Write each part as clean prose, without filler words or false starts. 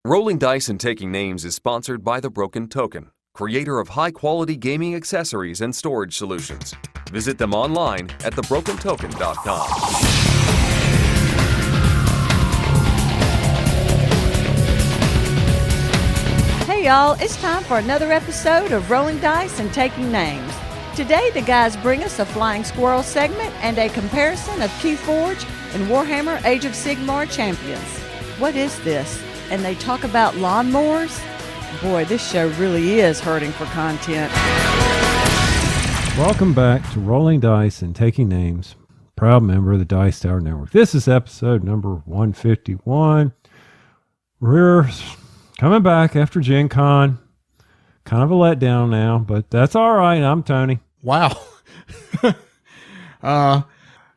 Rolling Dice and Taking Names is sponsored by The Broken Token, creator of high-quality gaming accessories and storage solutions. Visit them online at thebrokentoken.com. Hey y'all, it's time for another episode of Rolling Dice and Taking Names. Today the guys bring us a Flying Squirrel segment and a comparison of Keyforge and Warhammer Age of Sigmar champions. What is this? And they talk about lawnmowers? Boy, this show really is hurting for content. Welcome back to Rolling Dice and Taking Names, proud member of the Dice Tower Network. This is episode number 151. We're coming back after Gen Con. Kind of a letdown now, but that's all right. I'm Tony. Wow.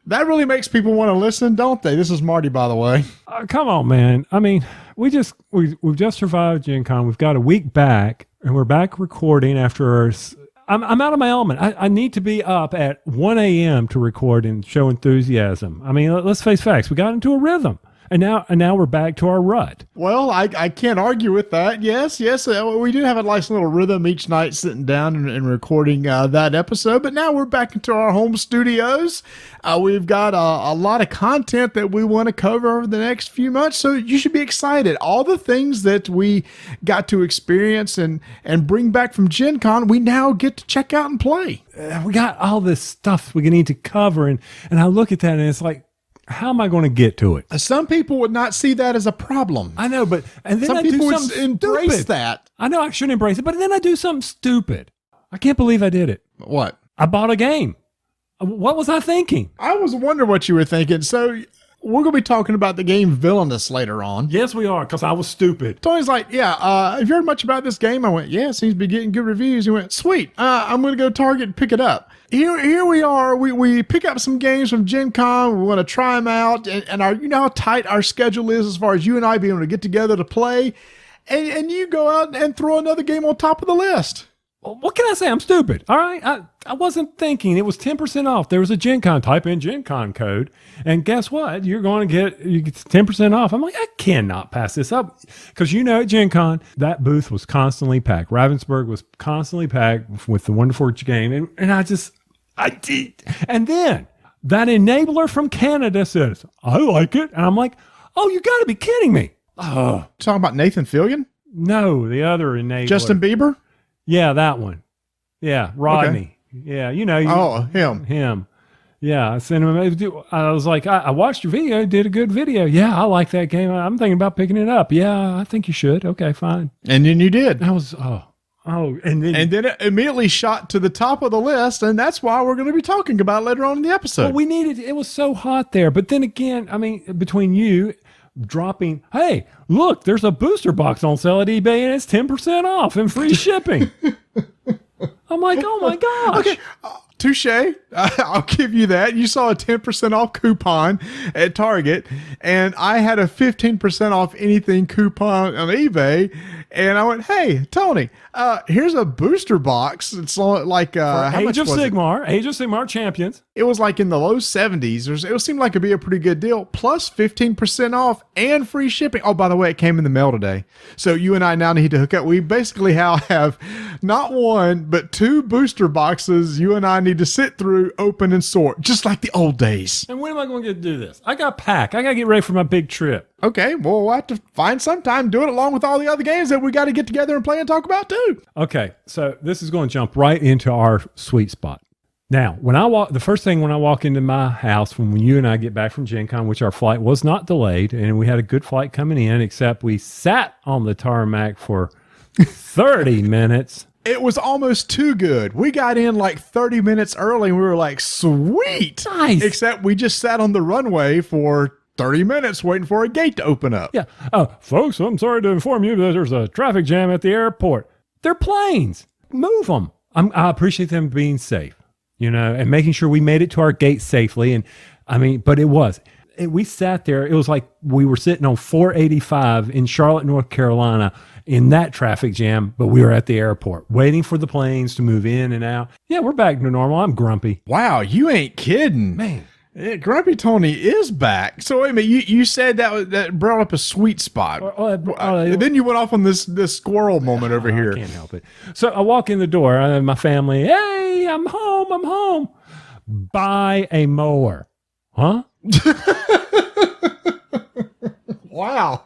That really makes people want to listen, don't they? This is Marty, by the way. Come on, man. I mean, we've just survived Gen Con. We've got a week back, and we're back recording after our... I'm out of my element. I need to be up at 1 a.m. to record and show enthusiasm. I mean, let's face facts. We got into a rhythm. And now we're back to our rut. Well, I can't argue with that. Yes. We do have a nice little rhythm each night sitting down and recording that episode. But now we're back into our home studios. We've got a lot of content that we want to cover over the next few months. So you should be excited. All the things that we got to experience and bring back from Gen Con, we now get to check out and play. We got all this stuff we need to cover. And I look at that and it's like, how am I going to get to it? Some people would not see that as a problem. I know, but and then some I people do would something embrace stupid. that. I know I shouldn't embrace it, but then I do something stupid. I can't believe I did it. What? I bought a game. What was I thinking? I was wondering what you were thinking. So we're going to be talking about the game Villainous later on. Yes, we are, because I was stupid. Tony's like, have you heard much about this game? I went, yeah, seems to be getting good reviews. He went, sweet, I'm going to go Target and pick it up. Here we are. We pick up some games from Gen Con. We want to try them out. And you know how tight our schedule is as far as you and I being able to get together to play. And you go out and throw another game on top of the list. Well, what can I say? I'm stupid. All right. I wasn't thinking. It was 10% off. There was a Gen Con. Type in Gen Con code. And guess what? You get 10% off. I'm like, I cannot pass this up. Because at Gen Con, that booth was constantly packed. Ravensburg was constantly packed with the wonderful game. And I did. And then that enabler from Canada says, I like it. And I'm like, oh, you got to be kidding me. Talking about Nathan Fillion? No, the other enabler. Justin Bieber? Yeah, that one. Yeah, Rodney. Okay. Yeah, him. Yeah, I sent him. I was like, I watched your video, did a good video. Yeah, I like that game. I'm thinking about picking it up. Yeah, I think you should. Okay, fine. And then you did. I was, and then it immediately shot to the top of the list, and that's why we're going to be talking about it later on in the episode. Well, it was so hot there. But then again, I mean, between you dropping, hey, look, there's a booster box on sale at eBay and it's 10% off and free shipping. I'm like, oh my gosh. Okay, touche. I'll give you that. You saw a 10% off coupon at Target, and I had a 15% off anything coupon on eBay. And I went, hey, Tony, here's a booster box. It's like how much was it? Age of Sigmar champions. It was like in the low 70s. It seemed like it'd be a pretty good deal. Plus 15% off and free shipping. Oh, by the way, it came in the mail today. So you and I now need to hook up. We basically have not one, but two booster boxes you and I need to sit through, open, and sort, just like the old days. And when am I going to get to do this? I got to pack. I got to get ready for my big trip. Okay, well, we'll have to find some time, do it along with all the other games that we got to get together and play and talk about too. Okay, so this is going to jump right into our sweet spot. Now, the first thing when I walk into my house, when you and I get back from Gen Con, which our flight was not delayed, and we had a good flight coming in, except we sat on the tarmac for 30 minutes. It was almost too good. We got in like 30 minutes early, and we were like, sweet. Nice. Except we just sat on the runway for 30 minutes waiting for a gate to open up. Yeah. Folks, I'm sorry to inform you that there's a traffic jam at the airport. They're planes. Move them. I appreciate them being safe, and making sure we made it to our gate safely. And I mean, but we sat there. It was like we were sitting on 485 in Charlotte, North Carolina in that traffic jam, but we were at the airport waiting for the planes to move in and out. Yeah, we're back to normal. I'm grumpy. Wow, you ain't kidding. Man. Yeah, Grumpy Tony is back. So wait a minute, you said that brought up a sweet spot. Then you went off on this squirrel moment over here. I can't help it. So I walk in the door, and my family, hey, I'm home. Buy a mower. Huh? Wow.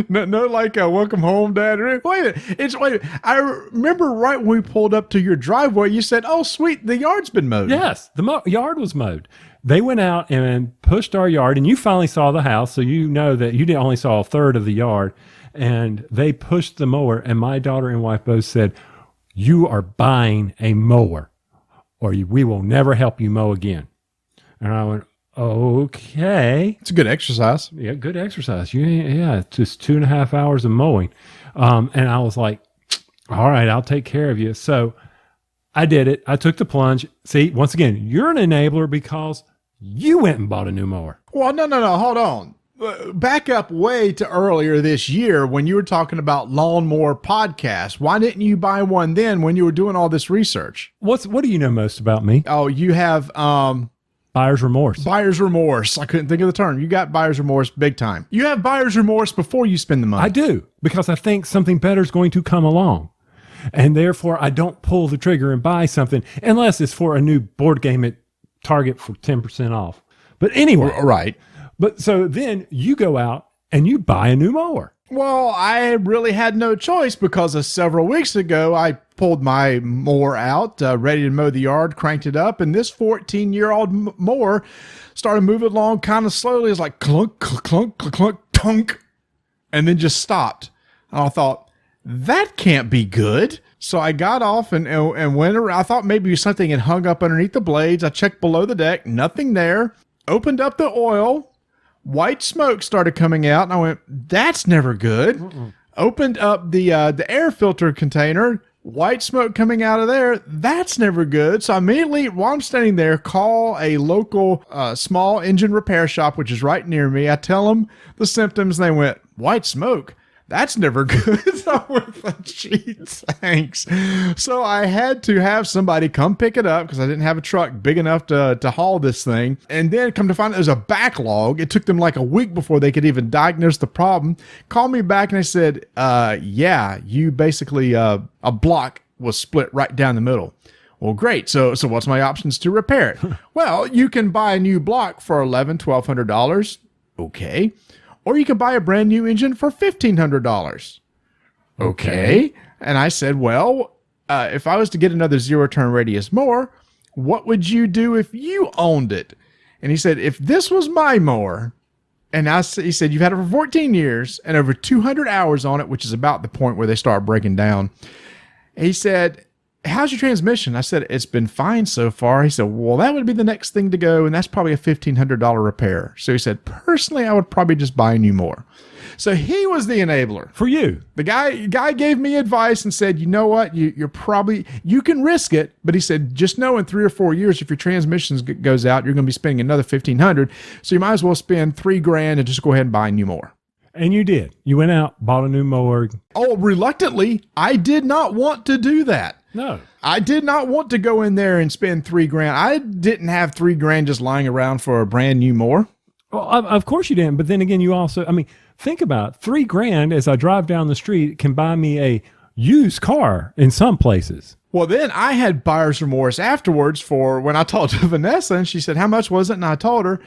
No, like welcome home, Dad. Wait a minute. I remember right when we pulled up to your driveway, you said, "Oh, sweet, the yard's been mowed." Yes, the yard was mowed. They went out and pushed our yard, and you finally saw the house, so you know that you only saw a third of the yard. And they pushed the mower, and my daughter and wife both said, "You are buying a mower, or we will never help you mow again." And I went, okay. It's a good exercise. Yeah, good exercise. Yeah, it's just 2.5 hours of mowing. And I was like, all right, I'll take care of you. So I did it. I took the plunge. See, once again, you're an enabler because you went and bought a new mower. Well, no. Hold on. Back up way to earlier this year when you were talking about lawnmower podcasts. Why didn't you buy one then when you were doing all this research? What do you know most about me? Oh, you have... buyer's remorse. Buyer's remorse. I couldn't think of the term. You got buyer's remorse big time. You have buyer's remorse before you spend the money. I do, because I think something better is going to come along. And therefore, I don't pull the trigger and buy something unless it's for a new board game at Target for 10% off. But anyway. Right. But so then you go out and you buy a new mower. Well, I really had no choice because several weeks ago, I pulled my mower out, ready to mow the yard, cranked it up, and this 14-year-old mower started moving along kind of slowly. It's like clunk, clunk, clunk, clunk, tunk, and then just stopped. And I thought, that can't be good. So I got off and went around. I thought maybe something had hung up underneath the blades. I checked below the deck, nothing there. Opened up the oil. White smoke started coming out, and I went, that's never good. Opened up the air filter container, white smoke coming out of there. That's never good. So I immediately, while I'm standing there, call a local small engine repair shop, which is right near me. I tell them the symptoms, and they went, white smoke? That's never good. So I went, gee, thanks. So I had to have somebody come pick it up because I didn't have a truck big enough to haul this thing. And then come to find out there's a backlog. It took them like a week before they could even diagnose the problem. Called me back and they said, yeah, you basically, a block was split right down the middle. Well, great. So what's my options to repair it? Well, you can buy a new block for $1,200. Okay. Or you can buy a brand new engine for $1,500. Okay. And I said, well, if I was to get another zero turn radius mower, what would you do if you owned it? And he said, if this was my mower, and he said, you've had it for 14 years and over 200 hours on it, which is about the point where they start breaking down. He said, how's your transmission? I said, it's been fine so far. He said, well, that would be the next thing to go, and that's probably a $1,500 repair. So he said, personally, I would probably just buy a new mower. So he was the enabler. For you. The guy gave me advice and said, you know what, you can risk it, but he said, just know in 3 or 4 years, if your transmission goes out, you're going to be spending another $1,500. So you might as well spend $3,000 and just go ahead and buy a new mower. And you did. You went out, bought a new mower. Oh, reluctantly, I did not want to do that. No. I did not want to go in there and spend $3,000. I didn't have $3,000 just lying around for a brand new mower. Well, of course you didn't. But then again, you also, think about it. $3,000 as I drive down the street can buy me a used car in some places. Well, then I had buyer's remorse afterwards for when I talked to Vanessa and she said, how much was it? And I told her.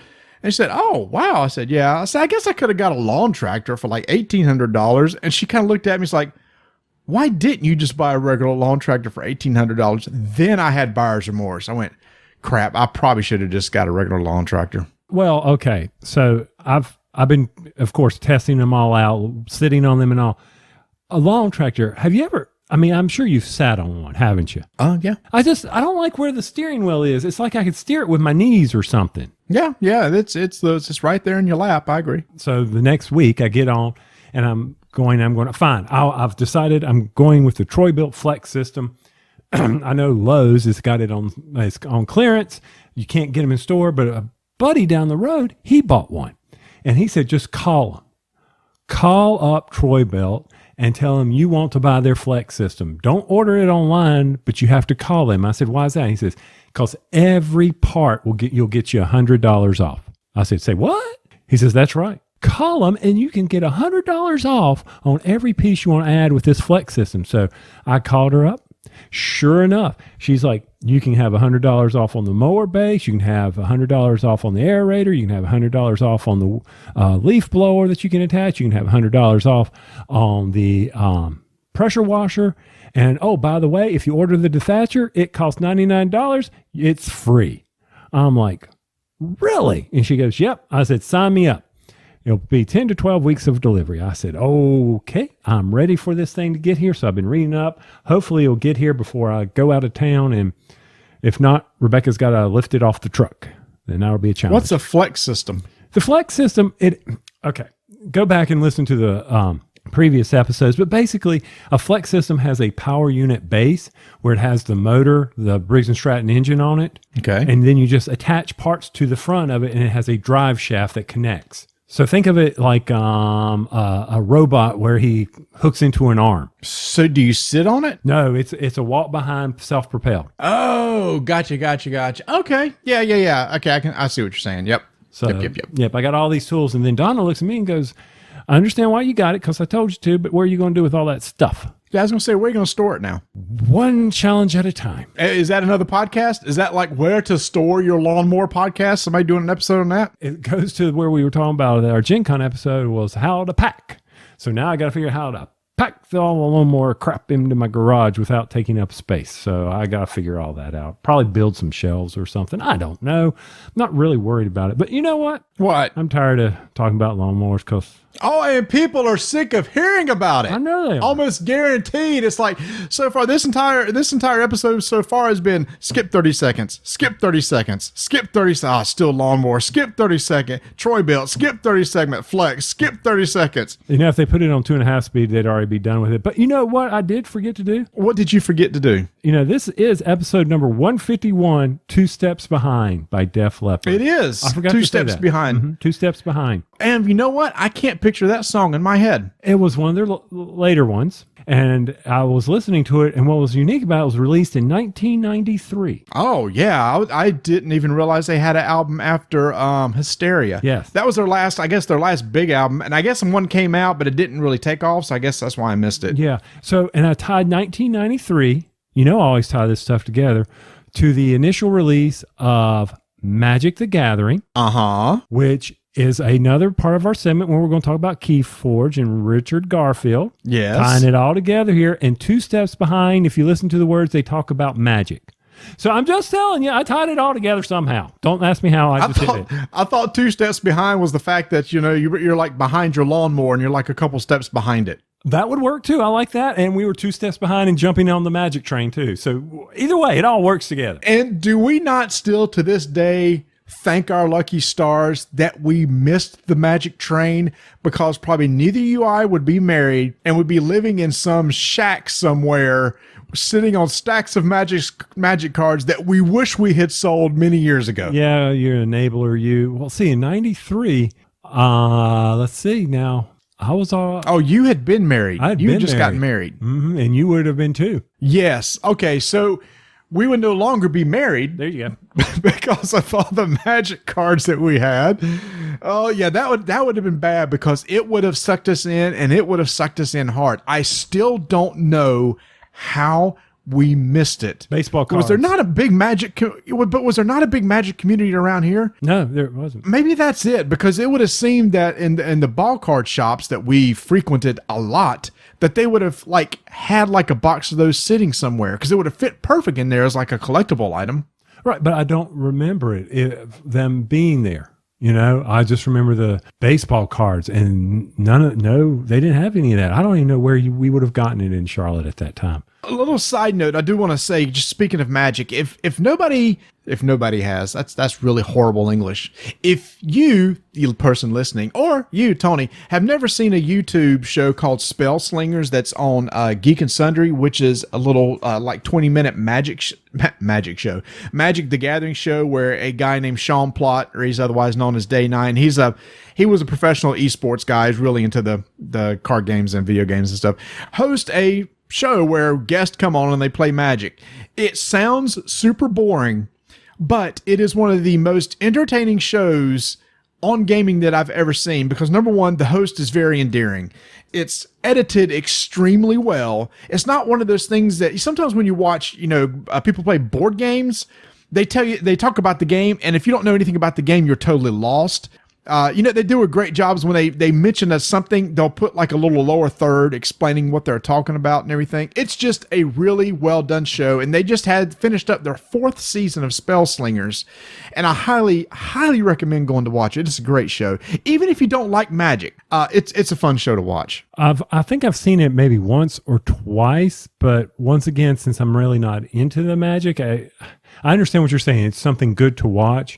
And she said, oh, wow. I said, yeah. I said, I guess I could have got a lawn tractor for like $1,800. And she kind of looked at me. She's like, why didn't you just buy a regular lawn tractor for $1,800? Then I had buyer's remorse. I went, crap, I probably should have just got a regular lawn tractor. Well, okay. So I've been, of course, testing them all out, sitting on them and all. A lawn tractor, have you ever, I'm sure you've sat on one, haven't you? Oh, yeah. I don't like where the steering wheel is. It's like I could steer it with my knees or something. Yeah. It's right there in your lap. I agree. So the next week I get on and I'm going, fine. I've decided I'm going with the Troy-Bilt Flex system. I know Lowe's has got it on clearance. You can't get them in store, but a buddy down the road, he bought one. And he said, just call them. call up Troy Belt and tell them you want to buy their Flex system. Don't order it online, but you have to call them. I said, why is that? He says, because every part you'll get you $100 off. I said, say what? He says, that's right. Call them and you can get $100 off on every piece you want to add with this Flex system. So I called her up. Sure enough, she's like, you can have $100 off on the mower base. You can have $100 off on the aerator. You can have $100 off on the leaf blower that you can attach. You can have $100 off on the pressure washer. And oh, by the way, if you order the dethatcher, it costs $99. It's free. I'm like, really? And she goes, yep. I said, sign me up. It'll be 10 to 12 weeks of delivery. I said, okay, I'm ready for this thing to get here. So I've been reading up. Hopefully it'll get here before I go out of town. And if not, Rebecca's got to lift it off the truck. Then that'll be a challenge. What's a Flex system? The Flex system, okay, go back and listen to the previous episodes. But basically, a Flex system has a power unit base where it has the motor, the Briggs & Stratton engine on it. Okay. And then you just attach parts to the front of it, and it has a drive shaft that connects. So think of it like a robot where he hooks into an arm. So do you sit on it? No, it's a walk behind self-propelled. Oh, gotcha. Okay. Yeah. Okay, I see what you're saying. Yep. So, yep. I got all these tools. And then Donna looks at me and goes, I understand why you got it because I told you to, but what are you going to do with all that stuff? Yeah, I was going to say, where are you going to store it now? One challenge at a time. Is that another podcast? Is that like where to store your lawnmower podcast? Somebody doing an episode on that? It goes to where we were talking about our Gen Con episode was how to pack. So now I got to figure out how to pack all the lawnmower crap into my garage without taking up space. So I got to figure all that out. Probably build some shelves or something. I don't know. I'm not really worried about it. But you know what? What? I'm tired of talking about lawnmowers because... Oh, and people are sick of hearing about it. I know they are. Almost guaranteed. It's like, so far, this entire episode so far has been skip 30 seconds, skip 30 seconds, skip 30 seconds. Still lawnmower, skip 30 second. Troy Belt, skip 30 segment. Flex, skip 30 seconds. You know, if they put it on 2.5 speed, they'd already be done with it. But you know what I did forget to do? What did you forget to do? You know, this is episode number 151, 2 Steps Behind by Def Leppard. It is. I forgot Two to say steps that. behind. Mm-hmm. 2 Steps Behind. And you know what? I can't picture that song in my head. It was one of their later ones, and I was listening to it, and what was unique about it was released in 1993. Oh, yeah. I didn't even realize they had an album after Hysteria. Yes. That was their last big album, and I guess one came out, but it didn't really take off, so I guess that's why I missed it. Yeah. So, and I tied 1993, you know I always tie this stuff together, to the initial release of Magic the Gathering. Uh-huh. Which is another part of our segment where we're going to talk about Keyforge and Richard Garfield. Yes. Tying it all together here. And 2 Steps Behind, if you listen to the words, they talk about magic. So I'm just telling you, I tied it all together somehow. Don't ask me how I just did it. I thought 2 steps behind was the fact that, you know, you're like behind your lawnmower and you're like a couple steps behind it. That would work too. I like that. And we were 2 steps behind and jumping on the magic train too. So either way, it all works together. And do we not still to this day thank our lucky stars that we missed the magic train, because probably neither you or I would be married and would be living in some shack somewhere sitting on stacks of magic cards that we wish we had sold many years ago. Yeah, you're an enabler. Well, see, in 93, let's see now. I was Oh, you had been married. You just got married. Mm-hmm, and you would have been too. Yes. Okay, so we would no longer be married. There you go. Because of all the magic cards that we had. Oh yeah, that would have been bad, because it would have sucked us in, and it would have sucked us in hard. I still don't know how we missed it. Baseball cards. Was there not a big magic community around here? No, there wasn't. Maybe that's it, because it would have seemed that in the ball card shops that we frequented a lot, that they would have had a box of those sitting somewhere, because it would have fit perfect in there as like a collectible item. Right, but I don't remember them being there. You know, I just remember the baseball cards, and they didn't have any of that. I don't even know where we would have gotten it in Charlotte at that time. A little side note, I do want to say, just speaking of Magic, if nobody has, that's really horrible English. If you person listening, or you, Tony, have never seen a YouTube show called Spell Slingers that's on Geek and Sundry, which is a little like 20-minute Magic show, Magic the Gathering show, where a guy named Sean Plott, or he's otherwise known as Day 9, he was a professional esports guy, he's really into the card games and video games and stuff, host a show where guests come on and they play Magic. It sounds super boring, but it is one of the most entertaining shows on gaming that I've ever seen, because number one, the host is very endearing. It's edited extremely well. It's not one of those things that sometimes when you watch, people play board games, they talk about the game, and if you don't know anything about the game, you're totally lost. They do a great job when they mention something, they'll put like a little lower third explaining what they're talking about and everything. It's just a really well done show, and they just had finished up their 4th season of Spell Slingers, and I highly, highly recommend going to watch it. It's a great show. Even if you don't like Magic, it's a fun show to watch. I think I've seen it maybe once or twice, but once again, since I'm really not into the Magic, I understand what you're saying. It's something good to watch.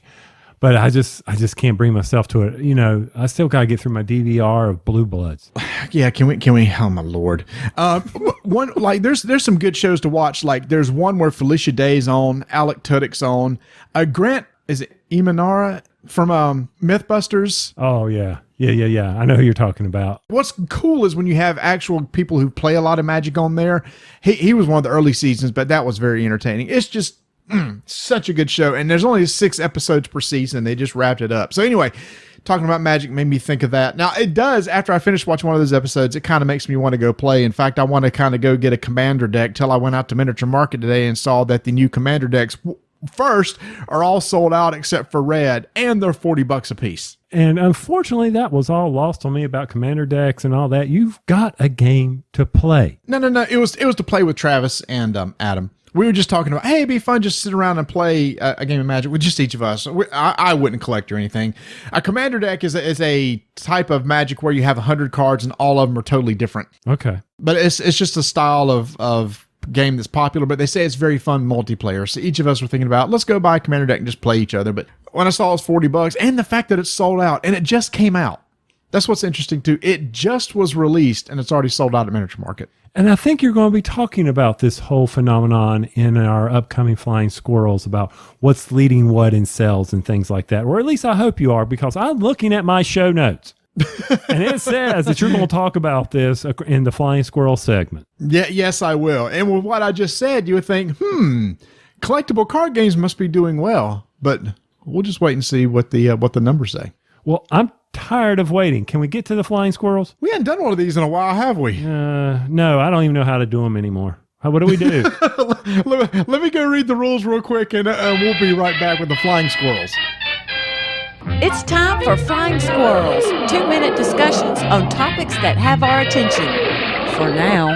But I just can't bring myself to it. I still got to get through my DVR of Blue Bloods. Yeah, can we? Oh my Lord! There's some good shows to watch. Like there's one where Felicia Day's on, Alec Tudyk's on. Grant, is it Imanara from MythBusters? Oh yeah. I know who you're talking about. What's cool is when you have actual people who play a lot of Magic on there. He was one of the early seasons, but that was very entertaining. It's just. Such a good show, and there's only 6 episodes per season. They just wrapped it up. So anyway, talking about Magic made me think of that. Now it does, after I finish watching one of those episodes, it kind of makes me want to go play. In fact, I want to kind of go get a Commander deck, till I went out to Miniature Market today and saw that the new Commander decks first are all sold out except for red, and they're $40 a piece. And unfortunately, that was all lost on me about Commander decks and all that. You've got a game to play. No. It was to play with Travis and Adam. We were just talking about, hey, it'd be fun just to sit around and play a game of Magic with just each of us. I wouldn't collect or anything. A Commander deck is a type of Magic where you have 100 cards and all of them are totally different. Okay. But it's just a style of game that's popular, but they say it's very fun multiplayer. So each of us were thinking about, let's go buy a Commander deck and just play each other. But when I saw it was $40, and the fact that it's sold out, and it just came out. That's what's interesting too. It just was released and it's already sold out at Miniature Market. And I think you're going to be talking about this whole phenomenon in our upcoming Flying Squirrels, about what's leading what in sales and things like that. Or at least I hope you are, because I'm looking at my show notes. And it says that you're going to talk about this in the Flying Squirrel segment. Yeah, yes, I will. And with what I just said, you would think, collectible card games must be doing well. But we'll just wait and see what the numbers say. Well, I'm tired of waiting. Can we get to the Flying Squirrels? We hadn't done one of these in a while, have we? No, I don't even know how to do them anymore. What do we do? Let me go read the rules real quick, and we'll be right back with the Flying Squirrels. It's time for Flying Squirrels, 2-minute discussions on topics that have our attention. For now.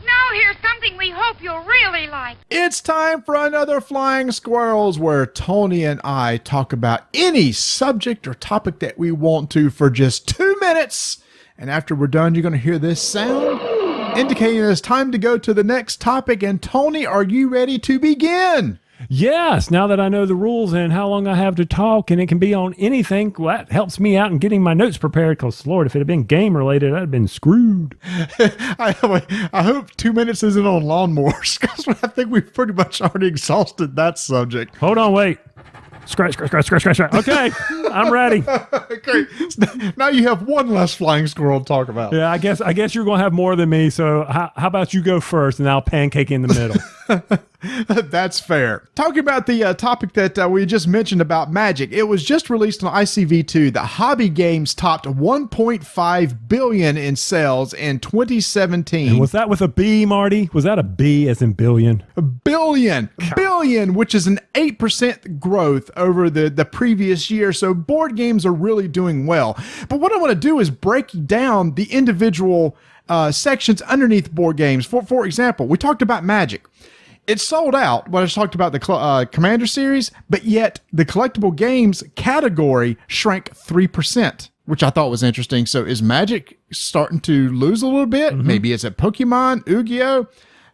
Now here's something we hope you'll really like. It's time for another Flying Squirrels, where Tony and I talk about any subject or topic that we want to for just 2 minutes. And after we're done, you're going to hear this sound indicating it's time to go to the next topic. And Tony, are you ready to begin? Yes, now that I know the rules and how long I have to talk, and it can be on anything, well, that helps me out in getting my notes prepared, because, Lord, if it had been game-related, I'd have been screwed. I hope 2 minutes isn't on lawnmowers, because I think we've pretty much already exhausted that subject. Hold on, wait. Scratch. Okay, I'm ready. Great. Now you have one less Flying Squirrel to talk about. Yeah, I guess you're going to have more than me, so how about you go first, and I'll pancake in the middle. That's fair. Talking about the topic that we just mentioned about Magic, it was just released on ICV2 that hobby games topped 1.5 billion in sales in 2017. And was that with a B, Marty? Was that a B as in billion? Billion, which is an 8% growth over the previous year. So board games are really doing well. But what I want to do is break down the individual sections underneath board games. For example, we talked about Magic. It sold out when I talked about the Commander series, but yet the collectible games category shrank 3%, which I thought was interesting. So is Magic starting to lose a little bit? Mm-hmm. Maybe it's at Pokemon, Yu-Gi-Oh!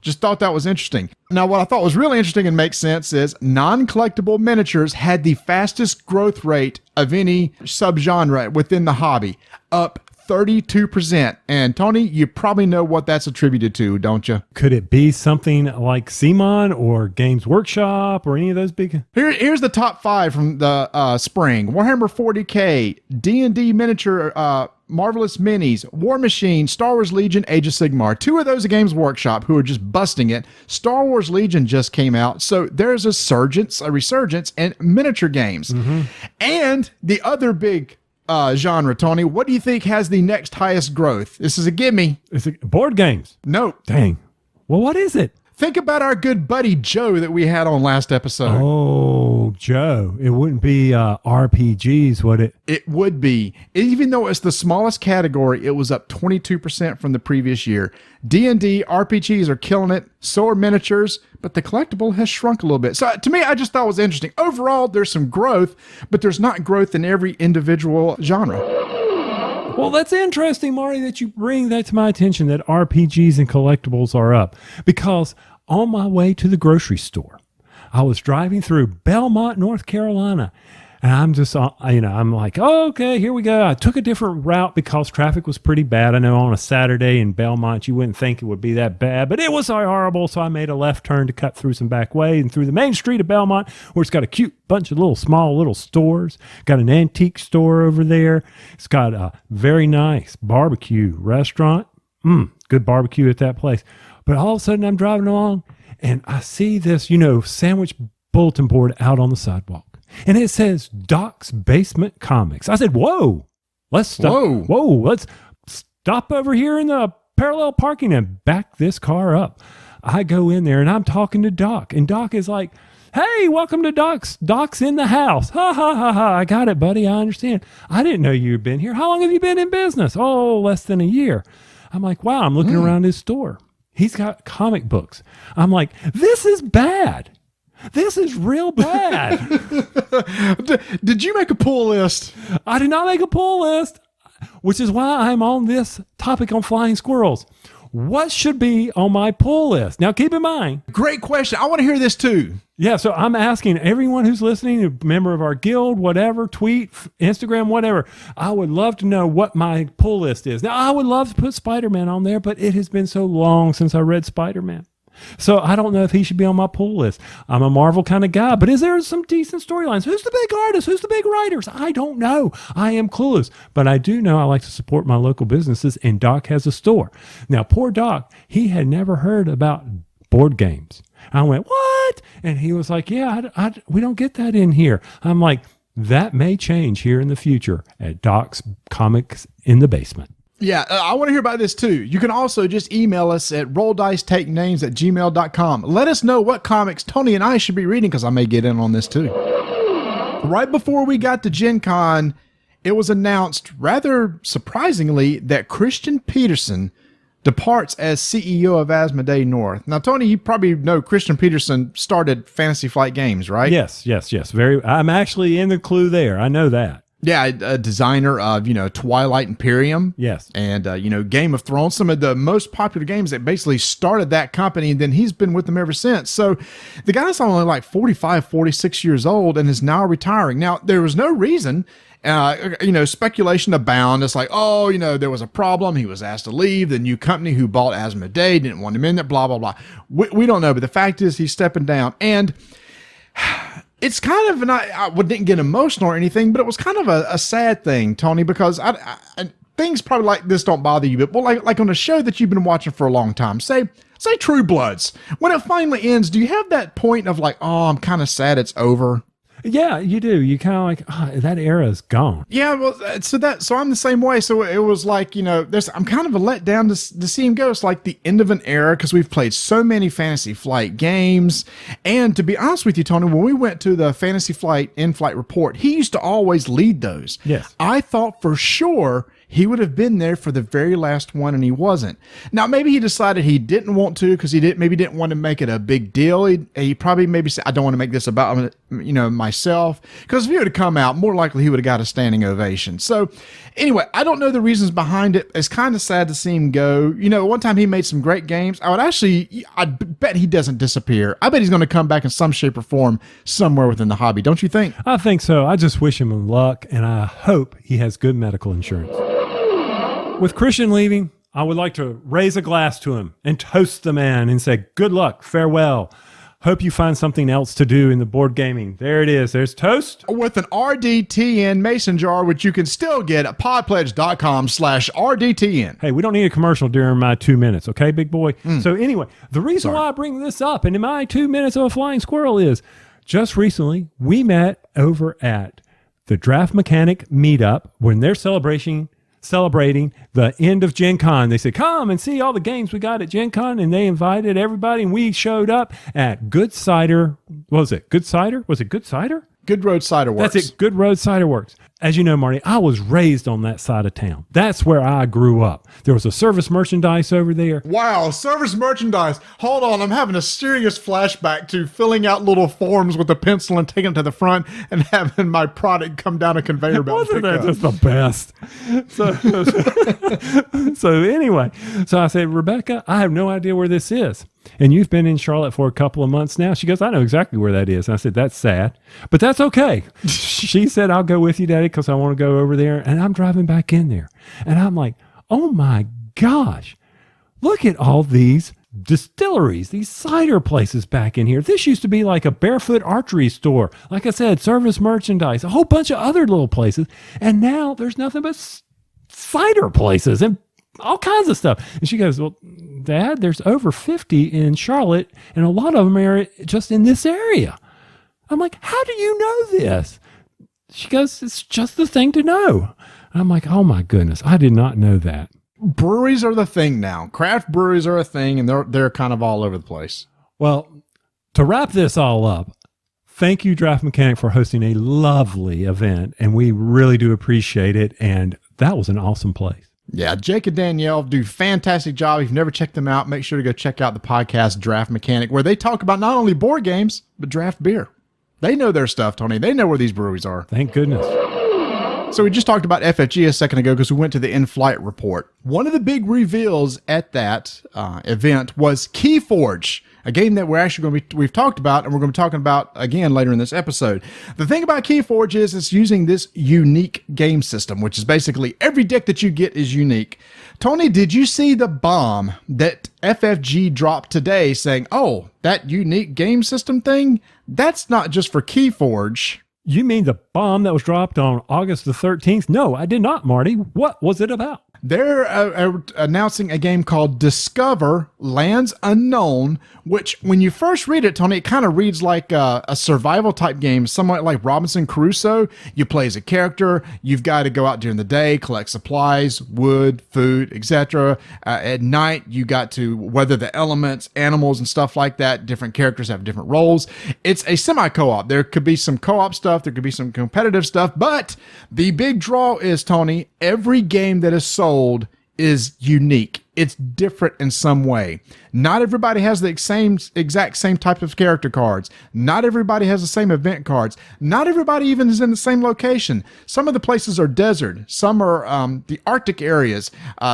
Just thought that was interesting. Now, what I thought was really interesting and makes sense is non-collectible miniatures had the fastest growth rate of any subgenre within the hobby, up 32%. And Tony, you probably know what that's attributed to, don't you? Could it be something like Sigmar or Games Workshop or any of those big? Here's the top 5 from the spring. Warhammer 40K, D&D miniature Marvelous Minis, War Machine, Star Wars Legion, Age of Sigmar. 2 of those are Games Workshop, who are just busting it. Star Wars Legion just came out, so there's a resurgence in miniature games. And the other big genre, Tony, what do you think has the next highest growth? This is a gimme. Is it board games? Nope. Dang. Well, what is it? Think about our good buddy Joe that we had on last episode. Oh, Joe. It wouldn't be RPGs, would it? It would be. Even though it's the smallest category, it was up 22% from the previous year. D&D, RPGs are killing it. So are miniatures, but the collectible has shrunk a little bit. So to me, I just thought it was interesting. Overall, there's some growth, but there's not growth in every individual genre. Well, that's interesting, Marty, that you bring that to my attention, that RPGs and collectibles are up. Because on my way to the grocery store, I was driving through Belmont, North Carolina, and I'm just, I'm like, oh, okay, here we go. I took a different route because traffic was pretty bad. I know on a Saturday in Belmont, you wouldn't think it would be that bad, but it was horrible. So I made a left turn to cut through some back way and through the main street of Belmont, where it's got a cute bunch of small little stores. Got an antique store over there. It's got a very nice barbecue restaurant. Good barbecue at that place. But all of a sudden I'm driving along and I see this, sandwich bulletin board out on the sidewalk. And it says Doc's Basement Comics. I said, whoa, let's stop. Whoa, let's stop over here in the parallel parking and back this car up. I go in there and I'm talking to Doc. And Doc is like, hey, welcome to Doc's. Doc's in the house. Ha, ha, ha, ha. I got it, buddy. I understand. I didn't know you'd been here. How long have you been in business? Oh, less than a year. I'm like, wow, I'm looking around his store. He's got comic books. I'm like, this is bad. This is real bad. Did you make a pull list? I did not make a pull list, which is why I'm on this topic on flying squirrels. What should be on my pull list? Now, keep in mind. Great question. I want to hear this too. Yeah, so I'm asking everyone who's listening, a member of our guild, whatever, tweet, Instagram, whatever. I would love to know what my pull list is. Now, I would love to put Spider-Man on there, but it has been so long since I read Spider-Man. So I don't know if he should be on my pull list. I'm a Marvel kind of guy, but is there some decent storylines? Who's the big artist? Who's the big writers? I don't know. I am clueless, but I do know I like to support my local businesses, and Doc has a store. Now, poor Doc, he had never heard about board games. I went, what? And he was like, yeah, we don't get that in here. I'm like, that may change here in the future at Doc's Comics in the Basement. Yeah, I want to hear about this too. You can also just email us at rolldicetakenames@gmail.com. Let us know what comics Tony and I should be reading, because I may get in on this too. Right before we got to Gen Con, it was announced, rather surprisingly, that Christian Peterson departs as CEO of Asmodee North. Now, Tony, you probably know Christian Peterson started Fantasy Flight Games, right? Yes. I'm actually in the clue there. I know that. Yeah, a designer of, Twilight Imperium. Yes. And, Game of Thrones, some of the most popular games that basically started that company, and then he's been with them ever since. So the guy's only like 45, 46 years old and is now retiring. Now, there was no reason, speculation abound. It's like, there was a problem. He was asked to leave. The new company who bought Asmodee didn't want him in there, blah, blah, blah. We don't know, but the fact is he's stepping down. And it's kind of, I didn't get emotional or anything, but it was kind of a sad thing, Tony, because I things probably like this don't bother you, but like on a show that you've been watching for a long time, say True Bloods, when it finally ends, do you have that point of like, oh, I'm kind of sad it's over? Yeah, you do. You kind of like, that era is gone. Yeah, well, so I'm the same way. So it was like, I'm kind of a letdown to see him go. It's like the end of an era, because we've played so many Fantasy Flight games. And to be honest with you, Tony, when we went to the Fantasy Flight in-flight report, he used to always lead those. Yes. I thought for sure he would have been there for the very last one, and he wasn't. Now, maybe he decided he didn't want to because maybe didn't want to make it a big deal. He probably maybe said, I don't want to make this about myself, because if he would have come out, more likely he would have got a standing ovation. So anyway, I don't know the reasons behind it. It's kind of sad to see him go. One time he made some great games. I bet he doesn't disappear. I bet he's going to come back in some shape or form somewhere within the hobby. Don't you think? I think so. I just wish him luck, and I hope he has good medical insurance. With Christian leaving, I would like to raise a glass to him and toast the man and say, good luck, farewell. Hope you find something else to do in the board gaming. There it is. There's toast. With an RDTN mason jar, which you can still get at podpledge.com/RDTN. Hey, we don't need a commercial during my 2 minutes, okay, big boy? So anyway, the reason why I bring this up into my 2 minutes of a flying squirrel is just recently we met over at the Draft Mechanic Meetup when they're celebrating the end of Gen Con. They said, come and see all the games we got at Gen Con, and they invited everybody, and we showed up at Good Cider. What was it? Good Cider? Was it Good Cider? Good Road Cider Works. That's it. Good Road Cider Works. As you know, Marty, I was raised on that side of town. That's where I grew up. There was a service merchandise over there. Wow, service merchandise. Hold on, I'm having a serious flashback to filling out little forms with a pencil and taking them to the front and having my product come down a conveyor belt. Wasn't that just the best? So anyway, so I said, Rebecca, I have no idea where this is. And you've been in Charlotte for a couple of months now. She goes, I know exactly where that is. And I said, that's sad, but that's okay. She said, I'll go with you, Daddy, because I want to go over there. And I'm driving back in there. And I'm like, oh my gosh, look at all these distilleries, these cider places back in here. This used to be like a barefoot archery store. Like I said, service merchandise, a whole bunch of other little places. And now there's nothing but cider places and all kinds of stuff. And she goes, well, Dad, there's over 50 in Charlotte, and a lot of them are just in this area. I'm like, how do you know this? She goes, it's just the thing to know. And I'm like, oh my goodness, I did not know that. Breweries are the thing now. Craft breweries are a thing, and they're kind of all over the place. Well, to wrap this all up, thank you, Draft Mechanic, for hosting a lovely event, and we really do appreciate it, and that was an awesome place. Yeah, Jake and Danielle do a fantastic job. If you've never checked them out, make sure to go check out the podcast Draft Mechanic, where they talk about not only board games, but draft beer. They know their stuff, Tony. They know where these breweries are. Thank goodness. So we just talked about FFG a second ago because we went to the in-flight report. One of the big reveals at that event was Keyforge, a game that we've talked about, and we're going to be talking about again later in this episode. The thing about Keyforge is it's using this unique game system, which is basically every deck that you get is unique. Tony, did you see the bomb that FFG dropped today saying, oh, that unique game system thing, that's not just for Keyforge? You mean the bomb that was dropped on August the 13th? No, I did not, Marty. What was it about? They're announcing a game called Discover Lands Unknown, which when you first read it, Tony, it kind of reads like a survival type game, somewhat like Robinson Crusoe. You play as a character. You've got to go out during the day, collect supplies, wood, food, etc. At night, you got to weather the elements, animals, and stuff like that. Different characters have different roles. It's a semi-co-op. There could be some co-op stuff. There could be some competitive stuff. But the big draw is, Tony, every game that is sold is unique. It's different in some way. Not everybody has the exact same type of character cards. Not everybody has the same event cards. Not everybody even is in the same location. Some of the places are desert. Some are the Arctic areas.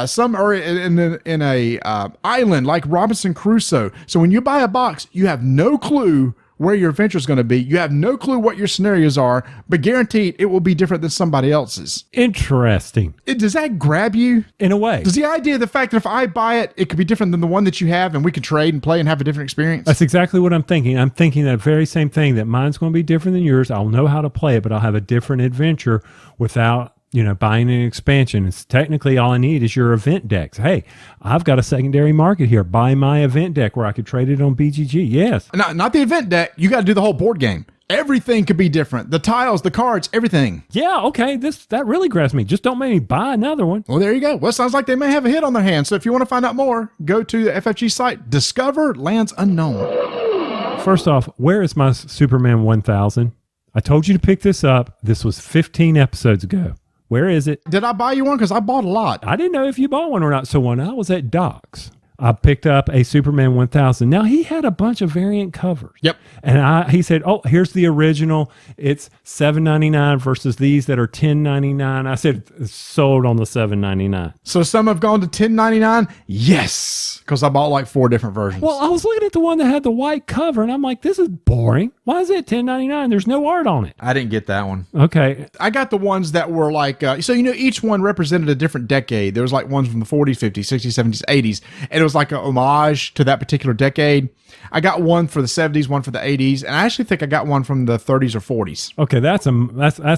Some are in a island like Robinson Crusoe. So when you buy a box, you have no clue where your adventure is going to be. You have no clue what your scenarios are, but guaranteed it will be different than somebody else's. Interesting. Does that grab you? In a way. Does the idea of the fact that if I buy it, it could be different than the one that you have and we could trade and play and have a different experience? That's exactly what I'm thinking. I'm thinking that very same thing, that mine's going to be different than yours. I'll know how to play it, but I'll have a different adventure without buying an expansion. It's technically all I need is your event decks. Hey, I've got a secondary market here. Buy my event deck where I could trade it on BGG. Yes. Not the event deck. You got to do the whole board game. Everything could be different. The tiles, the cards, everything. Yeah, okay. That really grabs me. Just don't make me buy another one. Well, there you go. Well, it sounds like they may have a hit on their hands. So if you want to find out more, go to the FFG site, Discover Lands Unknown. First off, where is my Superman 1000? I told you to pick this up. This was 15 episodes ago. Where is it? Did I buy you one? Because I bought a lot. I didn't know if you bought one or not. So when I was at Doc's, I picked up a Superman 1000. Now, he had a bunch of variant covers. Yep. And he said, oh, here's the original. It's $7.99 versus these that are $10.99. I said, sold on the $7.99. So some have gone to $10.99? Yes. Because I bought like 4 different versions. Well, I was looking at the one that had the white cover, and I'm like, this is boring. Why is it $10.99? There's no art on it. I didn't get that one. Okay. I got the ones that were like, each one represented a different decade. There was like ones from the 40s, 50s, 60s, 70s, 80s. And it was like an homage to that particular decade. I got one for the 70s, one for the 80s, and I actually think I got one from the 30s or 40s. Okay, that's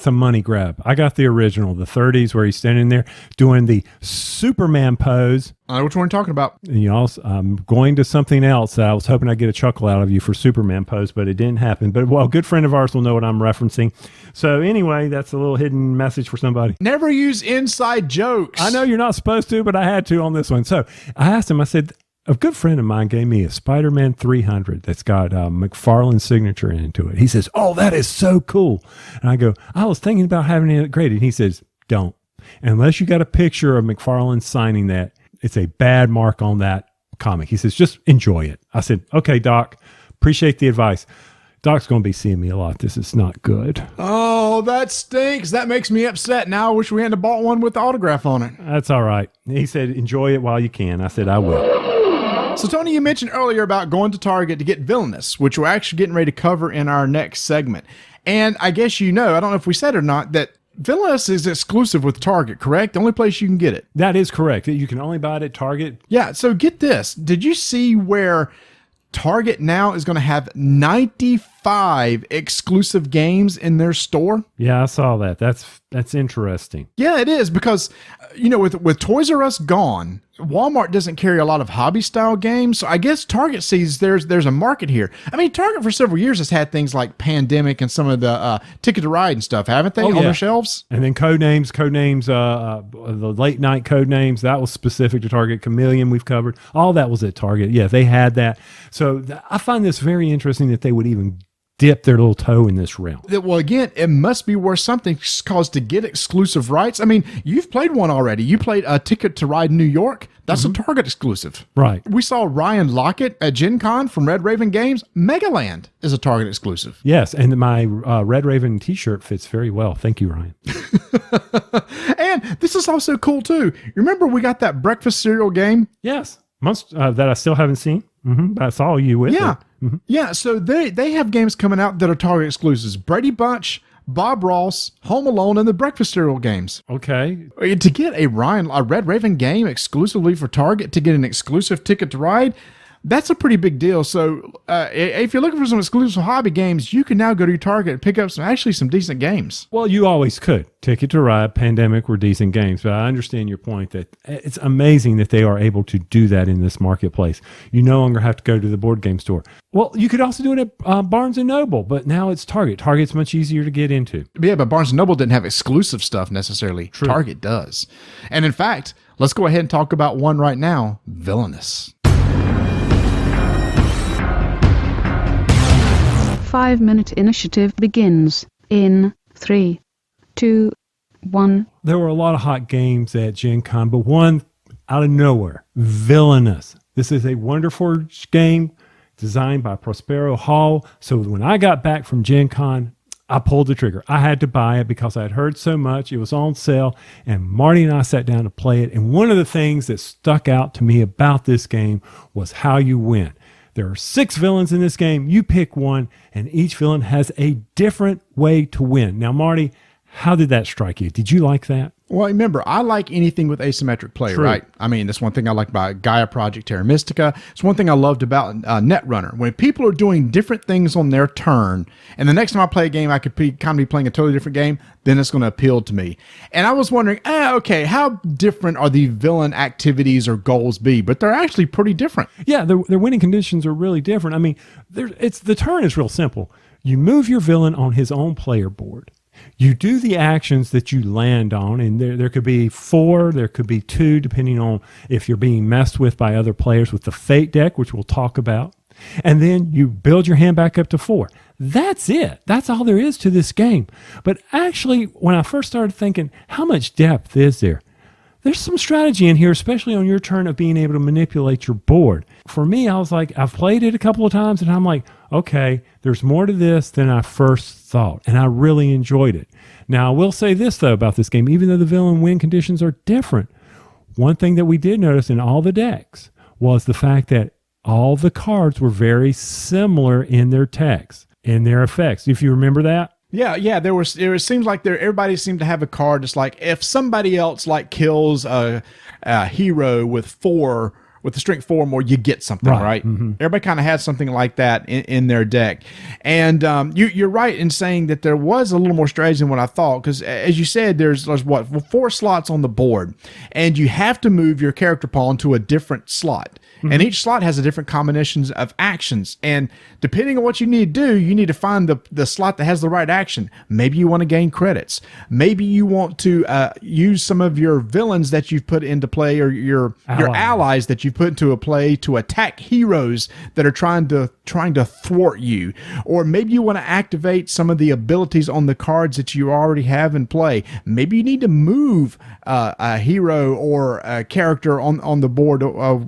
a money grab. I got the original, the 30s, where he's standing there doing the Superman pose. I know which one you're talking about. And you also, I'm going to something else that I was hoping I'd get a chuckle out of you for Superman pose, but it didn't happen. But, well, a good friend of ours will know what I'm referencing. So anyway, that's a little hidden message for somebody. Never use inside jokes. I know you're not supposed to, but I had to on this one. So I asked him, I said, a good friend of mine gave me a Spider-Man 300 that's got McFarlane's signature into it. He says, oh, that is so cool. And I go, I was thinking about having it graded. He says, don't. Unless you got a picture of McFarlane signing that, it's a bad mark on that comic. He says, just enjoy it. I said, okay, Doc, appreciate the advice. Doc's going to be seeing me a lot. This is not good. Oh, that stinks. That makes me upset. Now I wish we hadn't bought one with the autograph on it. That's all right. He said, enjoy it while you can. I said, I will. So, Tony, you mentioned earlier about going to Target to get Villainous, which we're actually getting ready to cover in our next segment. And I guess I don't know if we said or not, that Villainous is exclusive with Target, correct? The only place you can get it. That is correct. You can only buy it at Target. Yeah, so get this. Did you see where Target now is going to have 95 exclusive games in their store? Yeah, I saw that. That's interesting. Yeah, it is, because with Toys R Us gone, Walmart doesn't carry a lot of hobby style games, so I guess Target sees there's a market here. I mean, Target for several years has had things like Pandemic and some of the Ticket to Ride and stuff, haven't they, on their shelves? And then Codenames, the late night Codenames, that was specific to Target. Chameleon, we've covered. All that was at Target. Yeah, they had that. So I find this very interesting that they would even dip their little toe in this realm. Well, again, it must be worth something, because to get exclusive rights, I mean, you've played one already. You played a Ticket to Ride New York. That's a Target exclusive. Right. We saw Ryan Lockett at Gen Con from Red Raven Games. Megaland is a Target exclusive. Yes, and my Red Raven t-shirt fits very well. Thank you, Ryan. And this is also cool, too. Remember we got that breakfast cereal game? Yes. That I still haven't seen. But I saw you with it. Yeah, so they have games coming out that are Target exclusives. Brady Bunch, Bob Ross, Home Alone, and the breakfast cereal games. Okay. To get a Red Raven game exclusively for Target, to get an exclusive Ticket to Ride, that's a pretty big deal. So if you're looking for some exclusive hobby games, you can now go to your Target and pick up some decent games. Well, you always could. Ticket to Ride, Pandemic were decent games, but I understand your point that it's amazing that they are able to do that in this marketplace. You no longer have to go to the board game store. Well, you could also do it at Barnes & Noble, but now it's Target. Target's much easier to get into. Yeah, but Barnes & Noble didn't have exclusive stuff necessarily. True. Target does. And in fact, let's go ahead and talk about one right now, Villainous. 5-minute initiative begins in 3, 2, 1. There were a lot of hot games at Gen Con, but one out of nowhere, Villainous. This is a wonderful game designed by Prospero Hall. So when I got back from Gen Con, I pulled the trigger. I had to buy it because I had heard so much. It was on sale, and Marty and I sat down to play it. And one of the things that stuck out to me about this game was how you win. There are 6 villains in this game. You pick one, and each villain has a different way to win. Now, Marty, how did that strike you? Did you like that? Well, remember, I like anything with asymmetric play, True. right? I mean, that's one thing I like about Gaia Project Terra Mystica. It's one thing I loved about Netrunner. When people are doing different things on their turn, and the next time I play a game, I could kind of be playing a totally different game, then it's going to appeal to me. And I was wondering, okay, how different are the villain activities or goals be? But they're actually pretty different. Yeah, their winning conditions are really different. I mean, the turn is real simple. You move your villain on his own player board. You do the actions that you land on, and there could be 4, there could be 2, depending on if you're being messed with by other players with the Fate deck, which we'll talk about. And then you build your hand back up to 4. That's it. That's all there is to this game. But actually, when I first started thinking, how much depth is there? There's some strategy in here, especially on your turn of being able to manipulate your board. For me, I was like, I've played it a couple of times and I'm like, okay, there's more to this than I first thought. And I really enjoyed it. Now, I will say this, though, about this game. Even though the villain win conditions are different, one thing that we did notice in all the decks was the fact that all the cards were very similar in their text, in their effects. If you remember that? Yeah. It seems like everybody seemed to have a card. It's like if somebody else like kills a hero with the strength 4 or more, you get something, right? Mm-hmm. Everybody kind of has something like that in their deck. And you're right in saying that there was a little more strategy than what I thought, because as you said, there's 4 slots on the board, and you have to move your character pawn to a different slot. Mm-hmm. And each slot has a different combinations of actions. And depending on what you need to do, you need to find the slot that has the right action. Maybe you want to gain credits. Maybe you want to use some of your villains that you've put into play, or your allies that you've put into a play to attack heroes that are trying to thwart you. Or maybe you want to activate some of the abilities on the cards that you already have in play. Maybe you need to move a hero or a character on the board of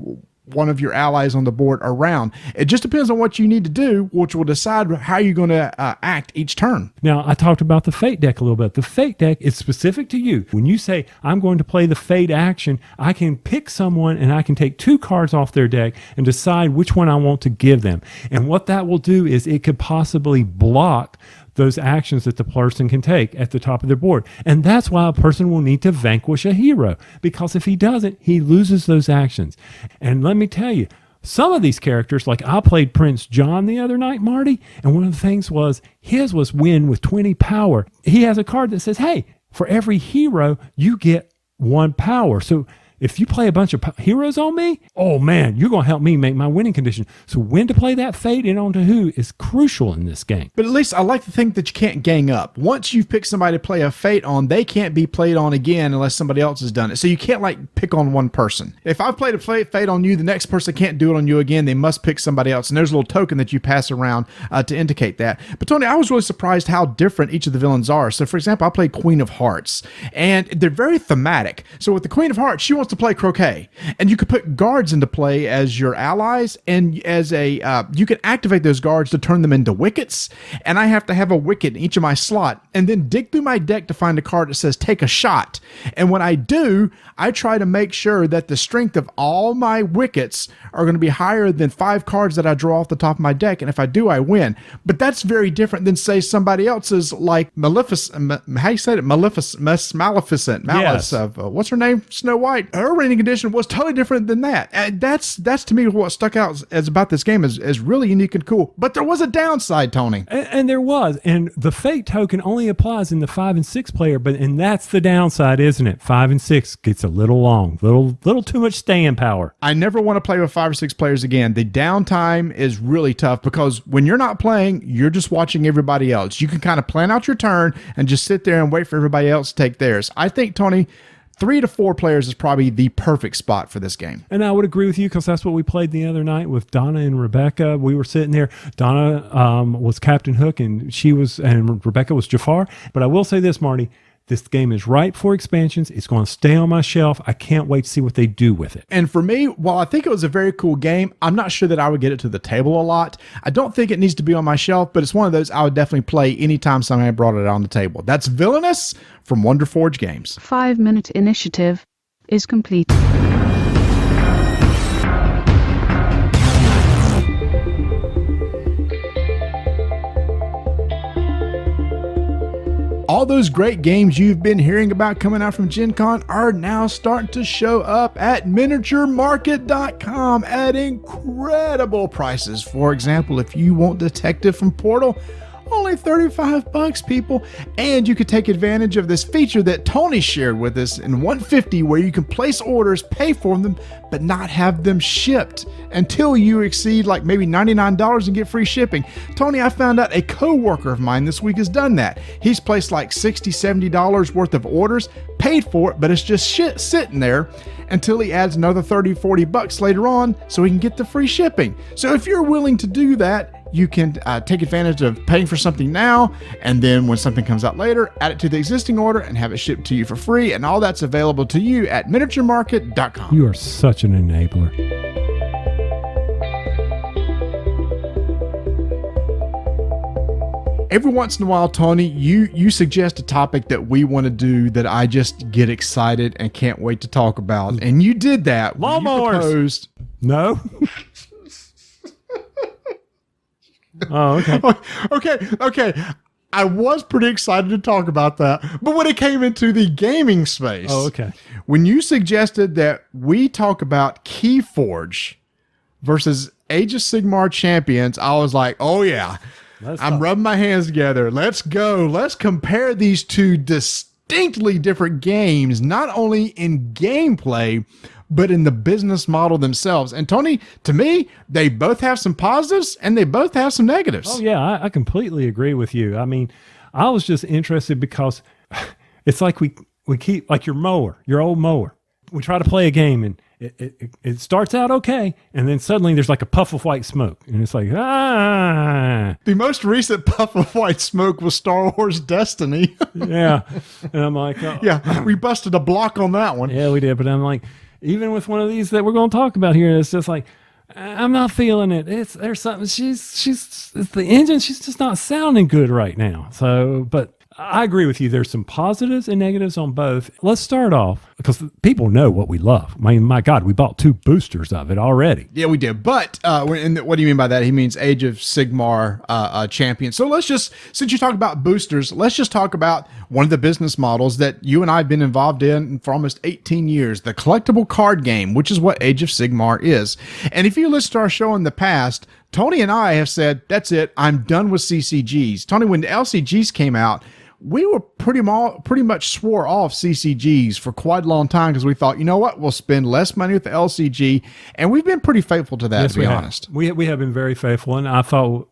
one of your allies on the board around. It just depends on what you need to do, which will decide how you're going to act each turn. Now, I talked about the Fate deck a little bit. The Fate deck is specific to you. When you say, I'm going to play the Fate action, I can pick someone and I can take 2 cards off their deck and decide which one I want to give them. And what that will do is it could possibly block those actions that the person can take at the top of their board. And that's why a person will need to vanquish a hero, because if he doesn't, he loses those actions. And let me tell you, some of these characters, like I played Prince John the other night, Marty, and one of the things was his was win with 20 power. He has a card that says, hey, for every hero, you get 1 power. So if you play a bunch of heroes on me, oh man, you're going to help me make my winning condition. So when to play that Fate and onto who is crucial in this game. But at least I like to think that you can't gang up. Once you've picked somebody to play a Fate on, they can't be played on again unless somebody else has done it. So you can't like pick on one person. If I've played a Fate on you, the next person can't do it on you again. They must pick somebody else. And there's a little token that you pass around to indicate that. But Tony, I was really surprised how different each of the villains are. So for example, I played Queen of Hearts, and they're very thematic. So with the Queen of Hearts, she wants to play croquet. And you could put guards into play as your allies, and as you can activate those guards to turn them into wickets. And I have to have a wicket in each of my slot, and then dig through my deck to find a card that says take a shot. And when I do, I try to make sure that the strength of all my wickets are going to be higher than 5 cards that I draw off the top of my deck. And if I do, I win. But that's very different than, say, somebody else's, like Maleficent. How you say it? Maleficent. Malice. Yes. What's her name? Snow White. Her winning condition was totally different than that. And that's to me what stuck out as about this game is really unique and cool. But there was a downside, Tony. And there was. And the Fate token only applies in the 5 and 6 player, and that's the downside, isn't it? 5 and 6 gets a little long, little too much staying power. I never want to play with 5 or 6 players again. The downtime is really tough, because when you're not playing, you're just watching everybody else. You can kind of plan out your turn and just sit there and wait for everybody else to take theirs. I think, Tony, 3 to 4 players is probably the perfect spot for this game. And I would agree with you, because that's what we played the other night with Donna and Rebecca. We were sitting there. Donna was Captain Hook, and Rebecca was Jafar. But I will say this, Marty. This game is ripe for expansions. It's going to stay on my shelf. I can't wait to see what they do with it. And for me, while I think it was a very cool game, I'm not sure that I would get it to the table a lot. I don't think it needs to be on my shelf, but it's one of those I would definitely play anytime somebody brought it on the table. That's Villainous from Wonderforge Games. 5-minute initiative is complete. All those great games you've been hearing about coming out from Gen Con are now starting to show up at miniaturemarket.com at incredible prices. For example, if you want Detective from Portal, only $35, people. And you could take advantage of this feature that Tony shared with us in 150, where you can place orders, pay for them, but not have them shipped until you exceed like maybe $99 and get free shipping. Tony, I found out a co-worker of mine this week has done that. He's placed like $60, $70 worth of orders, paid for it, but it's just sitting there until he adds another 30, 40 bucks later on so he can get the free shipping. So if you're willing to do that, you can take advantage of paying for something now, and then when something comes out later, add it to the existing order and have it shipped to you for free. And all that's available to you at miniaturemarket.com. You are such an enabler. Every once in a while, Tony, you suggest a topic that we want to do that I just get excited and can't wait to talk about. And you did that. Lawnmowers. No. Oh, okay. Okay. I was pretty excited to talk about that. But when it came into the gaming space, when you suggested that we talk about Keyforge versus Age of Sigmar champions, I was like, oh yeah, I'm rubbing my hands together. Let's go. Let's compare these two distinctly different games, not only in gameplay, but in the business model themselves. And Tony, to me, they both have some positives and they both have some negatives. Oh yeah, I completely agree with you. I mean, I was just interested because it's like we keep, like your old mower. We try to play a game and it starts out okay, and then suddenly there's like a puff of white smoke, and it's like, The most recent puff of white smoke was Star Wars Destiny. Yeah. And I'm like, oh. Yeah, we busted a block on that one. Yeah, we did. But I'm like, even with one of these that we're going to talk about here, it's just like, I'm not feeling it. There's something. It's the engine. She's just not sounding good right now. So, but I agree with you. There's some positives and negatives on both. Let's start off because people know what we love. I mean, my God, we bought 2 boosters of it already. Yeah, we did. But and what do you mean by that? He means Age of Sigmar champion. So let's just, since you talk about boosters, let's just talk about one of the business models that you and I have been involved in for almost 18 years, the collectible card game, which is what Age of Sigmar is. And if you listen to our show in the past, Tony and I have said, that's it, I'm done with CCGs. Tony, when the LCGs came out, we were pretty much swore off CCGs for quite a long time because we thought, you know what, we'll spend less money with the LCG, and we've been pretty faithful to that, yes, to be honest. We have been very faithful, and I thought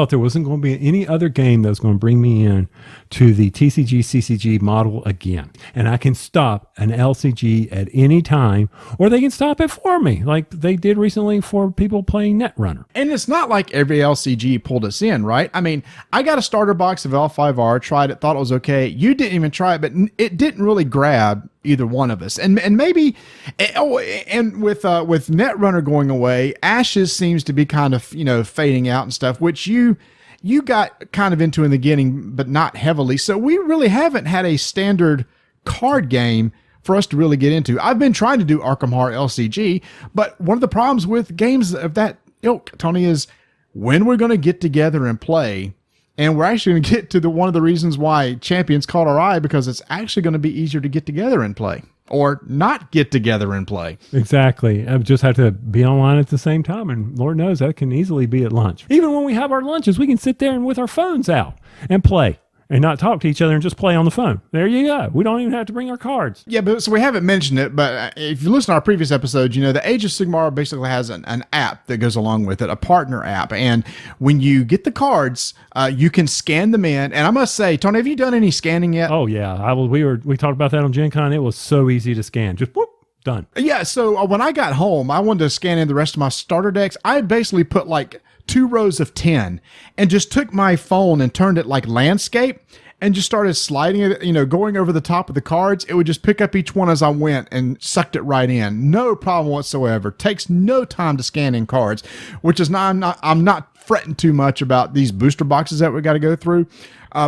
there wasn't going to be any other game that was going to bring me in to the TCG CCG model again. And I can stop an LCG at any time, or they can stop it for me, like they did recently for people playing Netrunner. And it's not like every LCG pulled us in, right? I mean, I got a starter box of L5R, tried it, thought it was okay. You didn't even try it, but it didn't really grab either one of us. And maybe, and with Netrunner going away, Ashes seems to be kind of, fading out and stuff, which you got kind of into in the beginning, but not heavily. So we really haven't had a standard card game for us to really get into. I've been trying to do Arkham Horror LCG, but one of the problems with games of that ilk, Tony, is when we're going to get together and play. And we're actually going to get to one of the reasons why Champions caught our eye, because it's actually going to be easier to get together and play, or not get together and play. Exactly. I just have to be online at the same time, and Lord knows that can easily be at lunch. Even when we have our lunches, we can sit there and with our phones out and play and not talk to each other and just play on the phone. There you go. We don't even have to bring our cards. Yeah, but so we haven't mentioned it, but if you listen to our previous episodes, the Age of Sigmar basically has an app that goes along with it, a partner app. And when you get the cards, you can scan them in. And I must say, Tony, have you done any scanning yet? Oh, yeah. We talked about that on Gen Con. It was so easy to scan. Just whoop, done. Yeah, so when I got home, I wanted to scan in the rest of my starter decks. I basically put like 2 rows of 10 and just took my phone and turned it like landscape and just started sliding it, going over the top of the cards. It would just pick up each one as I went and sucked it right in. No problem whatsoever. Takes no time to scan in cards, which is I'm not fretting too much about these booster boxes that we got to go through,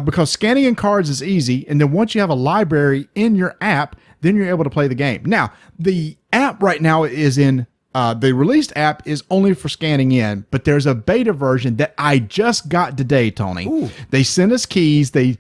because scanning in cards is easy. And then once you have a library in your app, then you're able to play the game. Now, the app right now is in the released app is only for scanning in, but there's a beta version that I just got today, Tony. Ooh. They sent us keys. They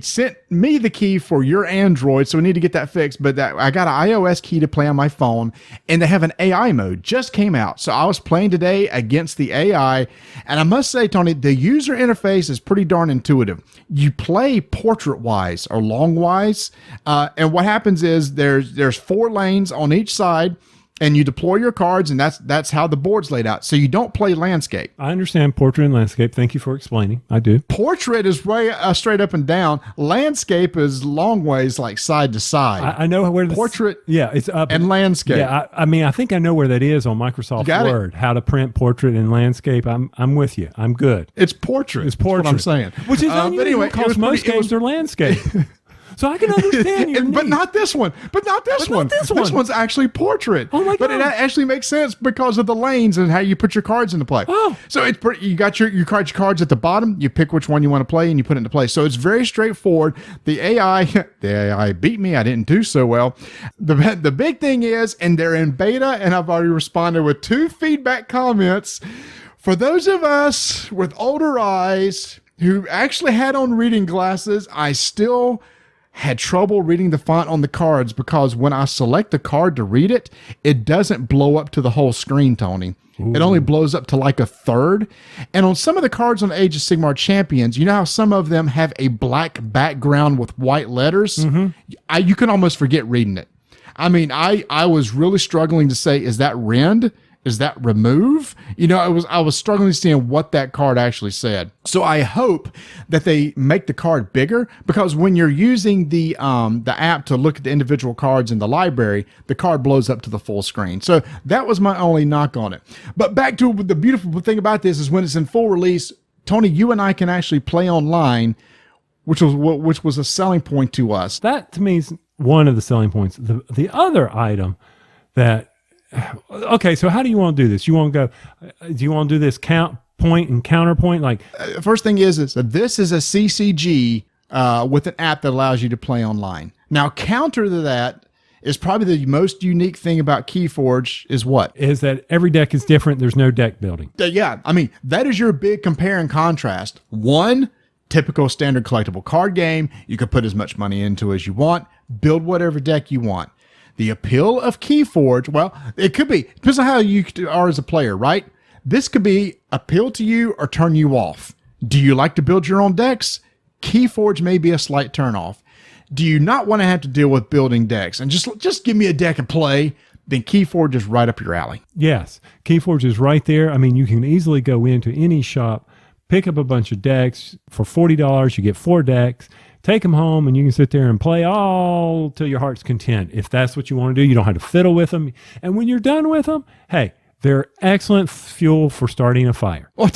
sent me the key for your Android, so we need to get that fixed. But I got an iOS key to play on my phone, and they have an AI mode. Just came out. So I was playing today against the AI, and I must say, Tony, the user interface is pretty darn intuitive. You play portrait-wise or long-wise, and what happens is there's 4 lanes on each side. and you deploy your cards, and that's how the board's laid out. So you don't play landscape. I understand portrait and landscape. Thank you for explaining. I do. Portrait is way straight up and down. Landscape is long ways, like side to side. I know where portrait. Yeah, it's up and landscape. Yeah, I mean, I think I know where that is on Microsoft Word. How to print portrait and landscape. I'm with you. I'm good. It's portrait. It's portrait. That's what I'm saying. Which is unusual, but anyway, because most games are landscape. So I can understand your but need. not this one. But not this one. This one. This one's actually portrait. Oh my God. But it actually makes sense because of the lanes and how you put your cards into play. Oh. So it's you got your cards at the bottom. You pick which one you want to play and you put it into play. So it's very straightforward. The AI beat me. I didn't do so well. The big thing is, and they're in beta, and I've already responded with 2 feedback comments. For those of us with older eyes who actually had on reading glasses, I still had trouble reading the font on the cards because when I select the card to read it, it doesn't blow up to the whole screen, Tony. Ooh. It only blows up to like a third. And on some of the cards on Age of Sigmar Champions, you know how some of them have a black background with white letters? Mm-hmm. You can almost forget reading it. I mean, I was really struggling to say, is that rend? Is that remove? You know, I was struggling to see what that card actually said. So I hope that they make the card bigger, because when you're using the app to look at the individual cards in the library, the card blows up to the full screen. So that was my only knock on it. But back to the beautiful thing about this is when it's in full release, Tony, you and I can actually play online, which was a selling point to us. That to me is one of the selling points. The other item that. Okay, so how do you want to do this? You want to go? Do you want to do this count, point, and counterpoint? Like, first thing is that this is a CCG with an app that allows you to play online. Now, counter to that is probably the most unique thing about Keyforge is what? Is that every deck is different. There's no deck building. Yeah, I mean, that is your big compare and contrast. One, typical standard collectible card game. You can put as much money into as you want, build whatever deck you want. The appeal of Keyforge, well, it could be, depends on how you are as a player, right? This could be appeal to you or turn you off. Do you like to build your own decks? Keyforge may be a slight turnoff. Do you not want to have to deal with building decks and just give me a deck and play? Then Keyforge is right up your alley. Yes, Keyforge is right there. I mean, you can easily go into any shop, pick up a bunch of decks. For $40, you get 4 decks. Take them home, and you can sit there and play all till your heart's content. If that's what you want to do, you don't have to fiddle with them. And when you're done with them, hey, they're excellent fuel for starting a fire. Oh,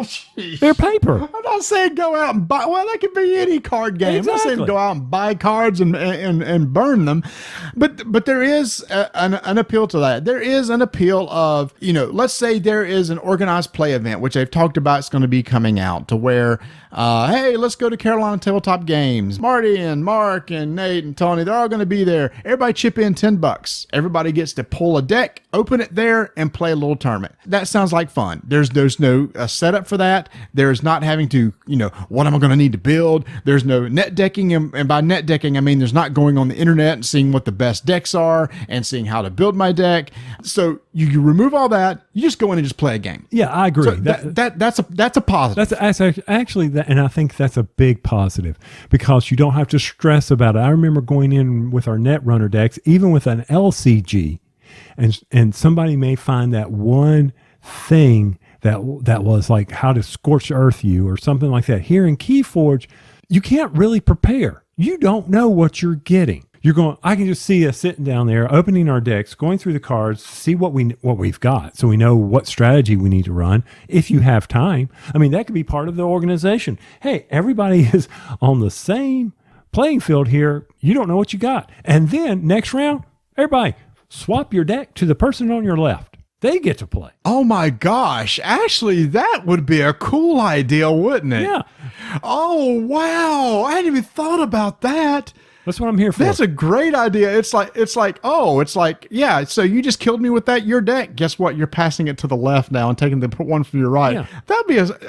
geez. They're paper. I'm not saying go out and buy. Well, that could be any card game. Exactly. I'm not saying go out and buy cards and burn them. But there is an appeal to that. There is an appeal of, let's say there is an organized play event, which they've talked about is going to be coming out, to where, hey, let's go to Carolina Tabletop Games. Marty and Mark and Nate and Tony, they're all going to be there. Everybody chip in $10. Everybody gets to pull a deck, open it there, and play a little tournament. That sounds like fun. There's no setup for that. There's not having to, what am I going to need to build? There's no net decking. And by net decking, I mean there's not going on the internet and seeing what the best decks are and seeing how to build my deck. So you remove all that. You just go in and just play a game. Yeah, I agree. So that's a positive. That's actually that, and I think that's a big positive because you don't have to stress about it. I remember going in with our Netrunner decks, even with an LCG, and somebody may find that one thing that was like how to scorch earth you or something like that. Here in Keyforge, you can't really prepare. You don't know what you're getting. I can just see us sitting down there, opening our decks, going through the cards, see what we've got, so we know what strategy we need to run if you have time. I mean, that could be part of the organization. Hey, everybody is on the same playing field here. You don't know what you got. And then next round, everybody swap your deck to the person on your left. They get to play. Oh my gosh. Actually, that would be a cool idea, wouldn't it? Yeah. Oh, wow. I hadn't even thought about that. That's what I'm here for. That's a great idea. It's like, yeah, so you just killed me with that, your deck. Guess what? You're passing it to the left now and taking the one from your right. Yeah.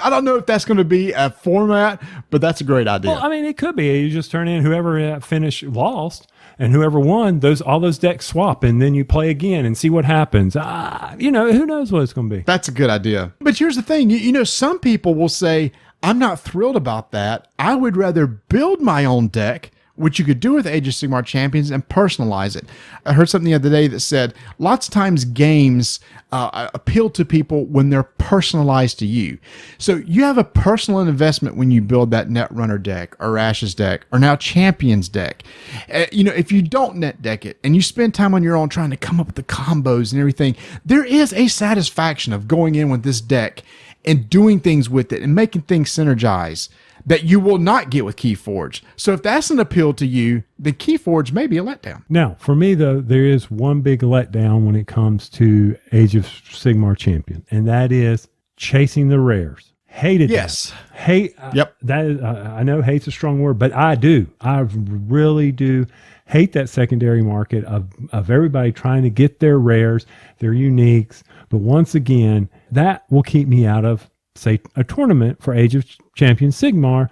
I don't know if that's going to be a format, but that's a great idea. Well, I mean, it could be. You just turn in whoever finished lost. And whoever won, all those decks swap, and then you play again and see what happens. Who knows what it's going to be. That's a good idea. But here's the thing. Some people will say, I'm not thrilled about that. I would rather build my own deck what you could do with Age of Sigmar Champions and personalize it. I heard something the other day that said lots of times games appeal to people when they're personalized to you. So you have a personal investment when you build that Netrunner deck or Ashes deck or now Champions deck. If you don't net deck it and you spend time on your own trying to come up with the combos and everything, there is a satisfaction of going in with this deck and doing things with it and making things synergize that you will not get with Keyforge. So if that's an appeal to you, then Keyforge may be a letdown. Now, for me, though, there is one big letdown when it comes to Age of Sigmar Champion, and that is chasing the rares. Hated yes. that. Hate. Yep. That is, I know hate's a strong word, but I do. I really do hate that secondary market of everybody trying to get their rares, their uniques. But once again, that will keep me out of, say, a tournament for Age of Champions Sigmar,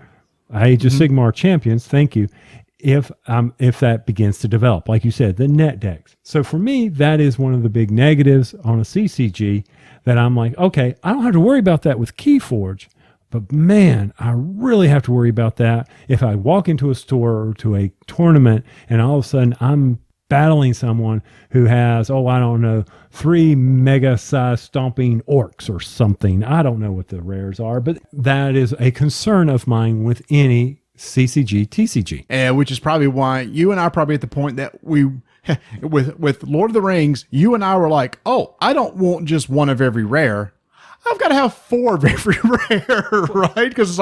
Age of Sigmar Champions, thank you, if that begins to develop, like you said, the net decks. So for me, that is one of the big negatives on a CCG that I'm like, okay, I don't have to worry about that with Keyforge, but man, I really have to worry about that if I walk into a store or to a tournament and all of a sudden I'm battling someone who has, I don't know, 3 mega-sized stomping orcs or something. I don't know what the rares are, but that is a concern of mine with any CCG, TCG. And which is probably why you and I are probably at the point that we, with Lord of the Rings, you and I were like, I don't want just one of every rare. I've got to have 4 of every rare, right? Because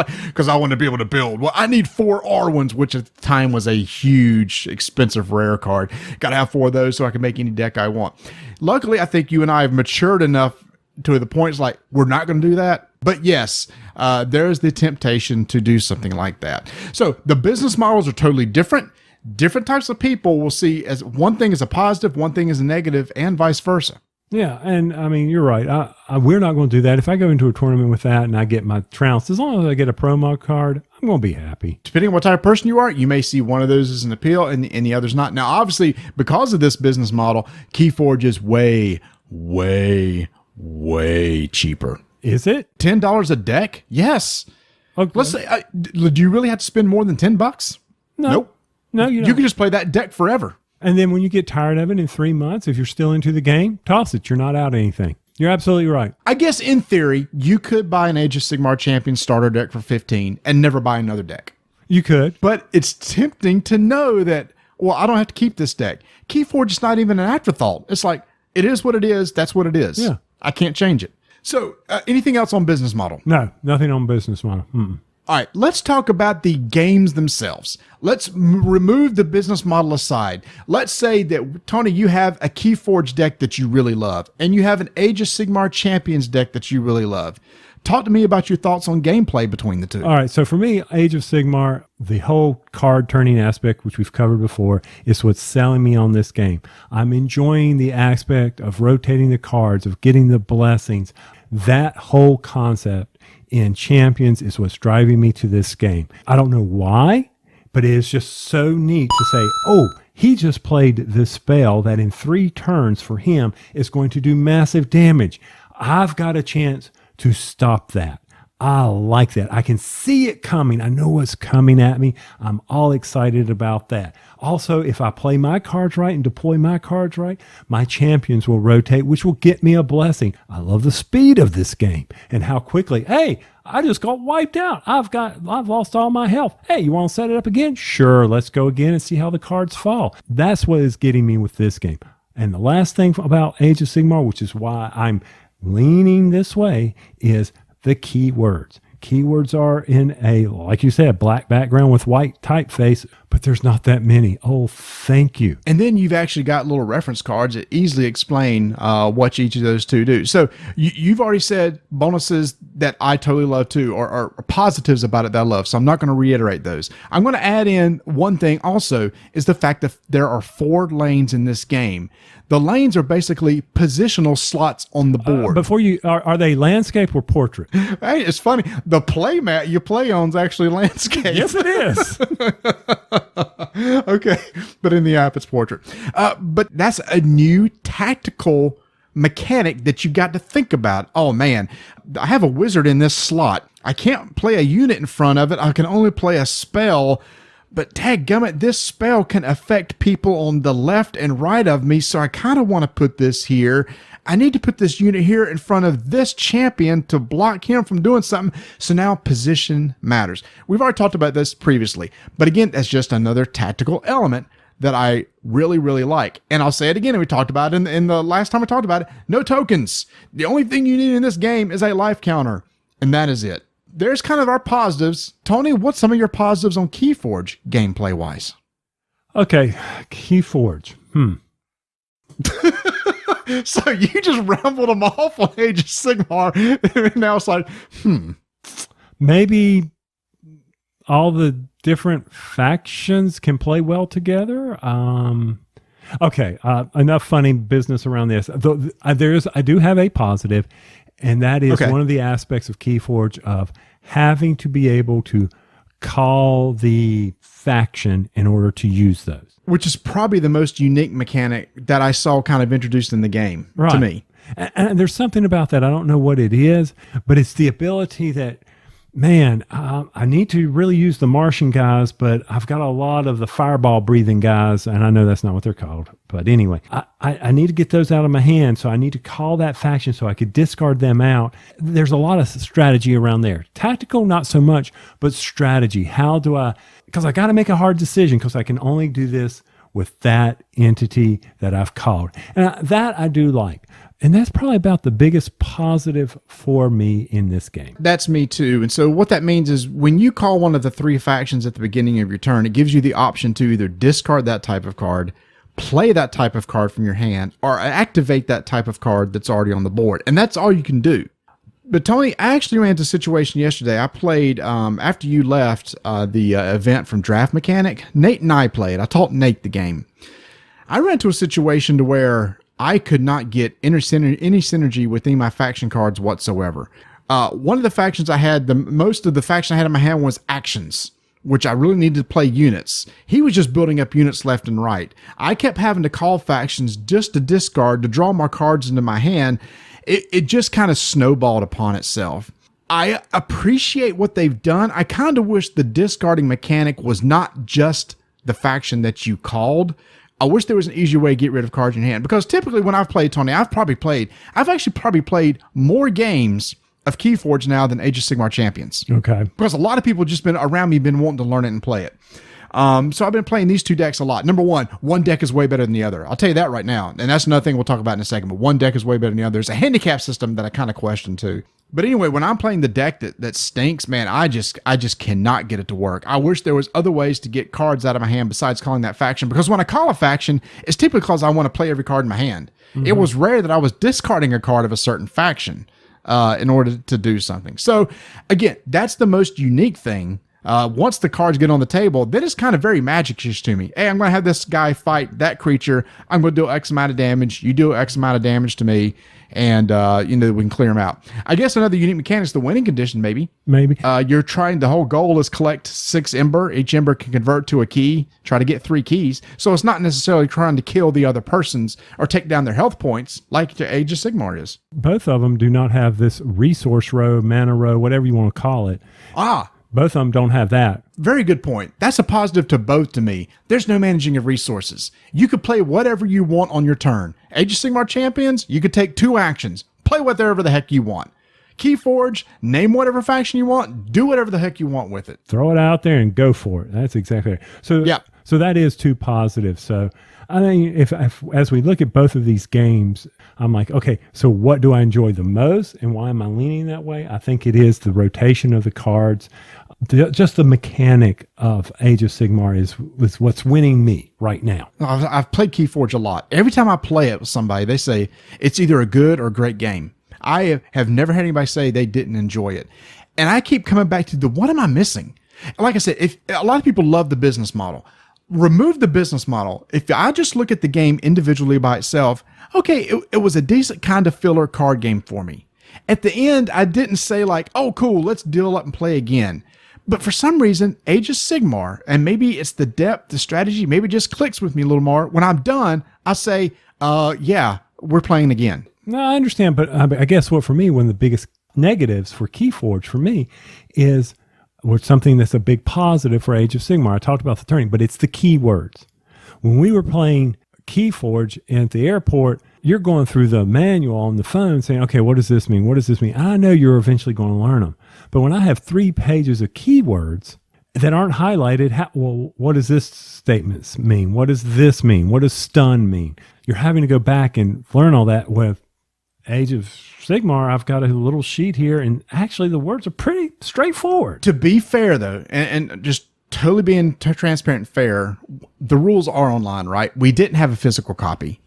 I want to be able to build. Well, I need 4 R1s, which at the time was a huge, expensive rare card. Got to have 4 of those so I can make any deck I want. Luckily, I think you and I have matured enough to the point it's like, we're not going to do that. But yes, there is the temptation to do something like that. So the business models are totally different. Different types of people will see as one thing is a positive, one thing is a negative, and vice versa. Yeah, and I mean, you're right. We're not going to do that. If I go into a tournament with that and I get my trounced, as long as I get a promo card, I'm going to be happy. Depending on what type of person you are, you may see one of those as an appeal and the others not. Now, obviously, because of this business model, Keyforge is way, way, way cheaper. Is it? $10 a deck? Yes. Okay. Let's say, do you really have to spend more than $10? No. Nope. No, you don't. You can just play that deck forever. And then when you get tired of it in 3 months, if you're still into the game, toss it. You're not out anything. You're absolutely right. I guess in theory, you could buy an Age of Sigmar Champion starter deck for $15 and never buy another deck. You could. But it's tempting to know that, I don't have to keep this deck. Keyforge is not even an afterthought. It's like, it is what it is. That's what it is. Yeah. I can't change it. So anything else on business model? No, nothing on business model. All right, let's talk about the games themselves. Let's remove the business model aside. Let's say that, Tony, you have a Keyforge deck that you really love, and you have an Age of Sigmar Champions deck that you really love. Talk to me about your thoughts on gameplay between the two. All right, so for me, Age of Sigmar, the whole card turning aspect, which we've covered before, is what's selling me on this game. I'm enjoying the aspect of rotating the cards, of getting the blessings. That whole concept in Champions is what's driving me to this game. I don't know why, but it is just so neat to say, he just played this spell that in 3 turns for him is going to do massive damage. I've got a chance to stop that. I like that. I can see it coming. I know what's coming at me. I'm all excited about that. Also, if I play my cards right and deploy my cards right, my champions will rotate, which will get me a blessing. I love the speed of this game and how quickly, I just got wiped out. I've lost all my health. Hey, you want to set it up again? Sure, let's go again and see how the cards fall. That's what is getting me with this game. And the last thing about Age of Sigmar, which is why I'm leaning this way, is the keywords. Keywords are in a, like you said, black background with white typeface, but there's not that many. Oh, thank you. And then you've actually got little reference cards that easily explain what each of those two do. So you've already said bonuses that I totally love too, or positives about it that I love. So I'm not going to reiterate those. I'm going to add in one thing also is the fact that there are 4 lanes in this game. The lanes are basically positional slots on the board. Before you, are they landscape or portrait? Hey, it's funny. The play mat you play on is actually landscape. Yes, it is. Okay, but in the app it's portrait. But that's a new tactical mechanic that you got to think about. Oh man, I have a wizard in this slot. I can't play a unit in front of it. I can only play a spell but dadgummit, this spell can affect people on the left and right of me, so I kind of want to put this here. I need to put this unit here in front of this champion to block him from doing something. So now position matters. We've already talked about this previously, but again, that's just another tactical element that I really, really like. And I'll say it again, and we talked about it in the last time we talked about it. No tokens. The only thing you need in this game is a life counter, and that is it. There's kind of our positives. Tony, what's some of your positives on Keyforge gameplay-wise? Okay, Keyforge. So you just rambled them off on Age of Sigmar, and now it's like, Maybe all the different factions can play well together. Okay, enough funny business around this. I do have a positive, and that is one of the aspects of Keyforge of having to be able to call the faction in order to use those. Which is probably the most unique mechanic that I saw kind of introduced in the game to me. And there's something about that. I don't know what it is, but it's the ability that, man, I need to really use the Martian guys, but I've got a lot of the fireball breathing guys, and I know that's not what they're called. But anyway, I need to get those out of my hand, so I need to call that faction so I could discard them out. There's a lot of strategy around there. Tactical, not so much, but strategy. How do I... Because I got to make a hard decision because I can only do this with that entity that I've called. And that I do like. And that's probably about the biggest positive for me in this game. That's me too. And so what that means is when you call one of the three factions at the beginning of your turn, it gives you the option to either discard that type of card, play that type of card from your hand, or activate that type of card that's already on the board. And that's all you can do. But Tony, I actually ran into a situation yesterday. I played, after you left the event from Draft Mechanic, Nate and I played. I taught Nate the game. I ran into a situation to where I could not get any synergy with any of my faction cards whatsoever. One of the factions I had, most of the faction I had in my hand was actions, which I really needed to play units. He was just building up units left and right. I kept having to call factions just to discard, to draw more cards into my hand. It just kind of snowballed upon itself. I appreciate what they've done. I kind of wish the discarding mechanic was not just the faction that you called. I wish there was an easier way to get rid of cards in your hand. Because typically when I've played, Tony, I've actually probably played more games of Keyforge now than Age of Sigmar Champions. Okay. Because a lot of people just been around me, been wanting to learn it and play it. So I've been playing these two decks a lot. Number one deck is way better than the other. I'll tell you that right now. And that's another thing we'll talk about in a second. But one deck is way better than the other. There's a handicap system that I kind of question too. But anyway, when I'm playing the deck that stinks, man, I just cannot get it to work. I wish there was other ways to get cards out of my hand besides calling that faction. Because when I call a faction, it's typically because I want to play every card in my hand. Mm-hmm. It was rare that I was discarding a card of a certain faction in order to do something. So again, that's the most unique thing. Once the cards get on the table, then it's kind of very magic-ish to me. Hey, I'm going to have this guy fight that creature. I'm going to do X amount of damage. You do X amount of damage to me, and we can clear them out. I guess another unique mechanic is the winning condition, maybe. You're trying, the whole goal is collect 6 ember. Each ember can convert to a key. Try to get 3 keys. So it's not necessarily trying to kill the other persons or take down their health points like the Age of Sigmar is. Both of them do not have this resource row, mana row, whatever you want to call it. Both of them don't have that. Very good point. That's a positive to both to me. There's no managing of resources. You could play whatever you want on your turn. Age of Sigmar Champions, you could take 2 actions. Play whatever the heck you want. Keyforge, name whatever faction you want. Do whatever the heck you want with it. Throw it out there and go for it. That's exactly right. So that is 2 positives. So I think if as we look at both of these games, I'm like, okay, so what do I enjoy the most and why am I leaning that way? I think it is the rotation of the cards. Just the mechanic of Age of Sigmar is what's winning me right now. I've played Keyforge a lot. Every time I play it with somebody, they say it's either a good or a great game. I have never had anybody say they didn't enjoy it. And I keep coming back to what am I missing? Like I said, if a lot of people love the business model. Remove the business model. If I just look at the game individually by itself, okay, it was a decent kind of filler card game for me. At the end, I didn't say like, oh, cool, let's deal up and play again. But for some reason, Age of Sigmar, and maybe it's the depth, the strategy, maybe it just clicks with me a little more. When I'm done, I say, yeah, we're playing again. No, I understand, but I guess what for me, one of the biggest negatives for Keyforge for me is was something that's a big positive for Age of Sigmar. I talked about the turning, but it's the keywords. When we were playing Keyforge at the airport, you're going through the manual on the phone saying, okay, what does this mean? What does this mean? I know you're eventually going to learn them. But when I have 3 pages of keywords that aren't highlighted, well, what does this statement mean? What does this mean? What does stun mean? You're having to go back and learn all that. With Age of Sigmar, I've got a little sheet here, and actually the words are pretty straightforward. To be fair, though, and just totally being transparent and fair, the rules are online, right? We didn't have a physical copy.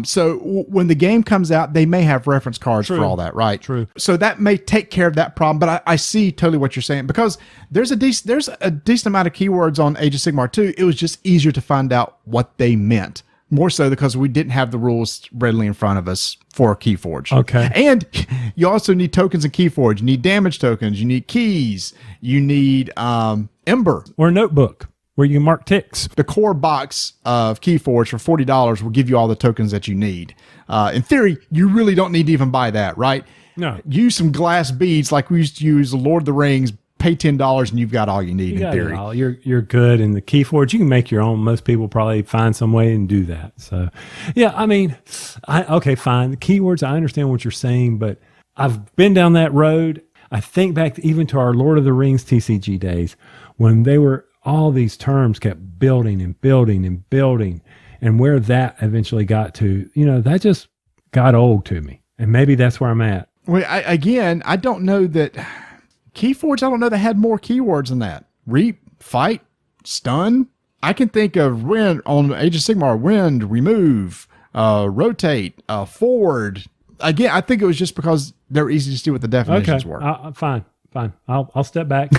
So when the game comes out, they may have reference cards for all that, right? True. So that may take care of that problem, but I see totally what you're saying, because there's a decent amount of keywords on Age of Sigmar too. It was just easier to find out what they meant. More so because we didn't have the rules readily in front of us for Keyforge. Okay. And you also need tokens in Keyforge. You need damage tokens. You need keys. You need Ember. Or a notebook where you can mark ticks. The core box of Keyforge for $40 will give you all the tokens that you need. In theory, you really don't need to even buy that, right? No. Use some glass beads like we used to use Lord of the Rings. Pay $10 and you've got all you need in theory. You're good. In the Keyforge, you can make your own. Most people probably find some way and do that. So, yeah, I mean, okay, fine. The keywords, I understand what you're saying, but I've been down that road. I think back even to our Lord of the Rings TCG days when they were, all these terms kept building and building and building, and where that eventually got to, that just got old to me. And maybe that's where I'm at. Well, I don't know that Keyforge, I don't know that had more keywords than that. Reap, fight, stun. I can think of wind on Age of Sigmar, wind, remove, rotate, forward. Again, I think it was just because they're easy to see what the definitions were. Fine. I'll step back.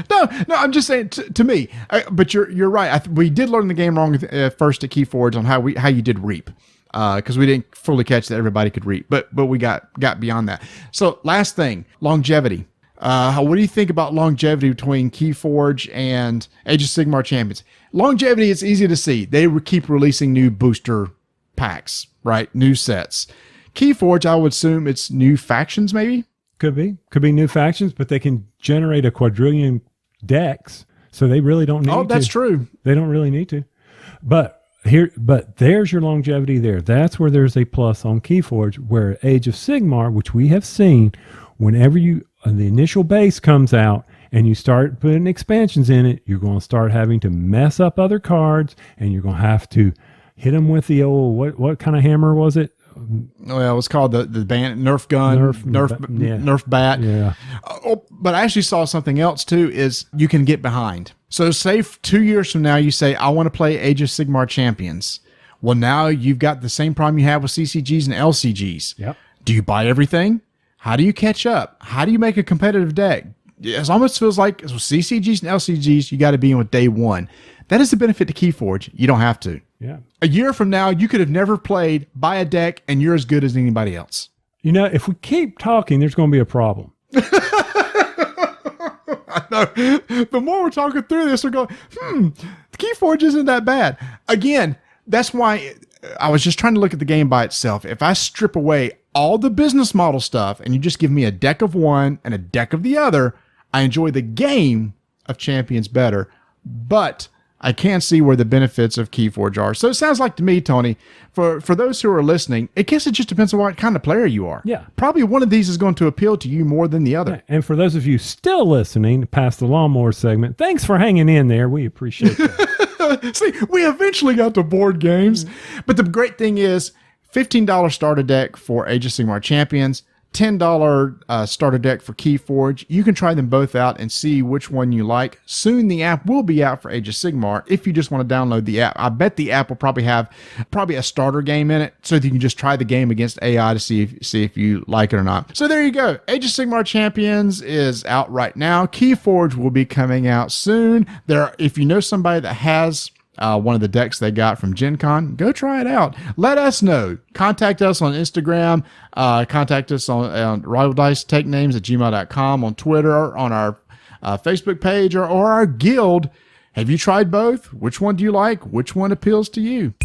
No, I'm just saying to me. But you're right. We did learn the game wrong first at Keyforge on how you did reap. Because we didn't fully catch that everybody could reap, but we got beyond that. So last thing, longevity. What do you think about longevity between Keyforge and Age of Sigmar Champions? Longevity, it's easy to see. They keep releasing new booster packs, right? New sets. Keyforge, I would assume it's new factions, maybe? Could be new factions, but they can generate a quadrillion decks, so they really don't need to. Oh, that's true. They don't really need to. But there's your longevity there. That's where there's a plus on Keyforge, where Age of Sigmar, which we have seen, whenever the initial base comes out and you start putting expansions in it, you're going to start having to mess up other cards, and you're going to have to hit them with the old, what kind of hammer was it? Well, it was called the Nerf gun, Nerf bat. Yeah. But I actually saw something else too, is you can get behind. So say 2 years from now, you say, I want to play Age of Sigmar Champions. Well, now you've got the same problem you have with CCGs and LCGs. Yep. Do you buy everything? How do you catch up? How do you make a competitive deck? It almost feels like with CCGs and LCGs, you got to be in with day one. That is the benefit to Keyforge. You don't have to. Yeah. A year from now, you could have never played, buy a deck, and you're as good as anybody else. If we keep talking, there's going to be a problem. I know. The more we're talking through this, we're going, Keyforge isn't that bad. Again, that's why I was just trying to look at the game by itself. If I strip away all the business model stuff and you just give me a deck of one and a deck of the other, I enjoy the game of Champions better. But I can see where the benefits of Keyforge are. So it sounds like to me, Tony, for those who are listening, I guess it just depends on what kind of player you are. Yeah. Probably one of these is going to appeal to you more than the other. Yeah. And for those of you still listening past the lawnmower segment, thanks for hanging in there. We appreciate that. See, we eventually got to board games. But the great thing is, $15 starter deck for Age of Sigmar Champions, $10 starter deck for Keyforge. You can try them both out and see which one you like. Soon the app will be out for Age of Sigmar if you just want to download the app. I bet the app will probably have a starter game in it so that you can just try the game against AI to see if you like it or not. So there you go. Age of Sigmar Champions is out right now. Keyforge will be coming out soon. If you know somebody that has one of the decks they got from Gen Con, go try it out. Let us know. Contact us on Instagram. Contact us on rivaldice.takenames@gmail.com, on Twitter, on our Facebook page, or our guild. Have you tried both? Which one do you like? Which one appeals to you?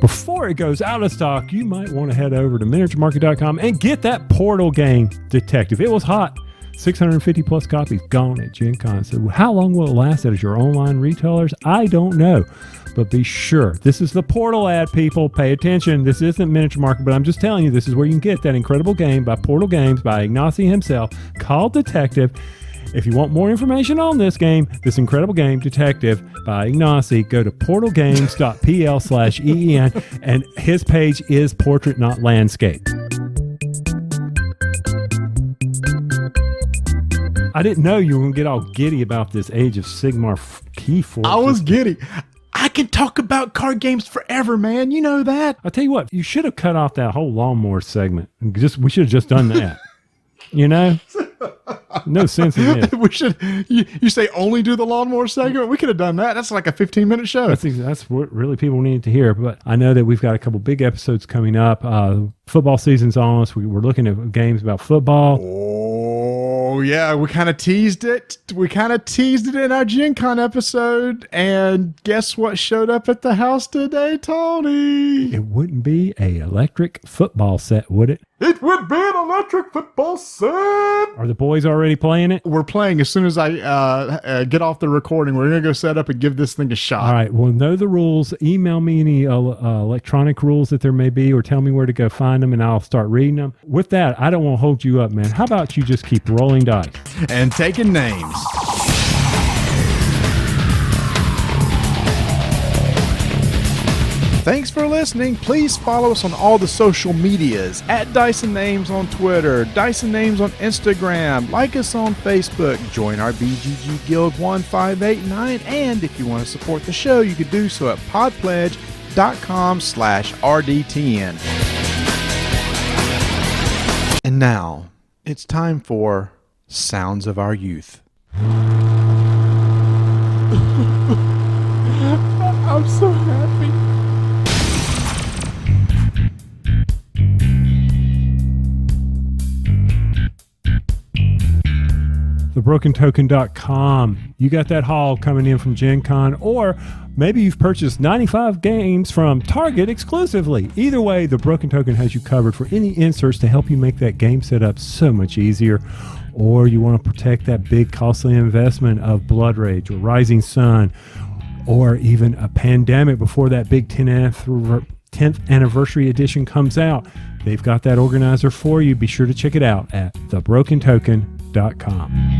before it goes out of stock, you might want to head over to miniaturemarket.com and get that Portal game, Detective. It was hot. 650 plus copies gone at Gen Con. So how long will it last at your online retailers? I don't know. But be sure, this is the Portal ad, people. Pay attention. This isn't Miniature Market, but I'm just telling you, this is where you can get that incredible game by Portal Games by Ignacy himself called Detective. If you want more information on this game, this incredible game, Detective, by Ignacy, go to portalgames.pl/EEN, and his page is Portrait Not Landscape. I didn't know you were going to get all giddy about this Age of Sigmar Keyforge. I was giddy. I can talk about card games forever, man. You know that. I'll tell you what, you should have cut off that whole lawnmower segment. We should have just done that. You know? No sense in it. We should. You say only do the lawnmower segment? We could have done that. That's like a 15-minute show. That's what really people need to hear. But I know that we've got a couple big episodes coming up. Football season's on us. We're looking at games about football. Oh, yeah. We kind of teased it. We kind of teased it in our Gen Con episode. And guess what showed up at the house today, Tony? It wouldn't be a electric football set, would it? It would be an electric football set. Are the boys already playing it? We're playing as soon as I get off the recording. We're going to go set up and give this thing a shot. All right. Well, know the rules. Email me any electronic rules that there may be, or tell me where to go find them, and I'll start reading them. With that, I don't want to hold you up, man. How about you just keep rolling dice? And taking names. Thanks for listening. Please follow us on all the social medias at Dyson Names on Twitter, Dyson Names on Instagram, like us on Facebook, join our BGG Guild 1589, and if you want to support the show, you could do so at podpledge.com/RDTN. And now, it's time for Sounds of Our Youth. I'm so happy. TheBrokenToken.com. You got that haul coming in from Gen Con, or maybe you've purchased 95 games from Target exclusively. Either way, The Broken Token has you covered for any inserts to help you make that game setup so much easier. Or you want to protect that big costly investment of Blood Rage or Rising Sun, or even a Pandemic before that big 10th anniversary edition comes out. They've got that organizer for you. Be sure to check it out at TheBrokenToken.com.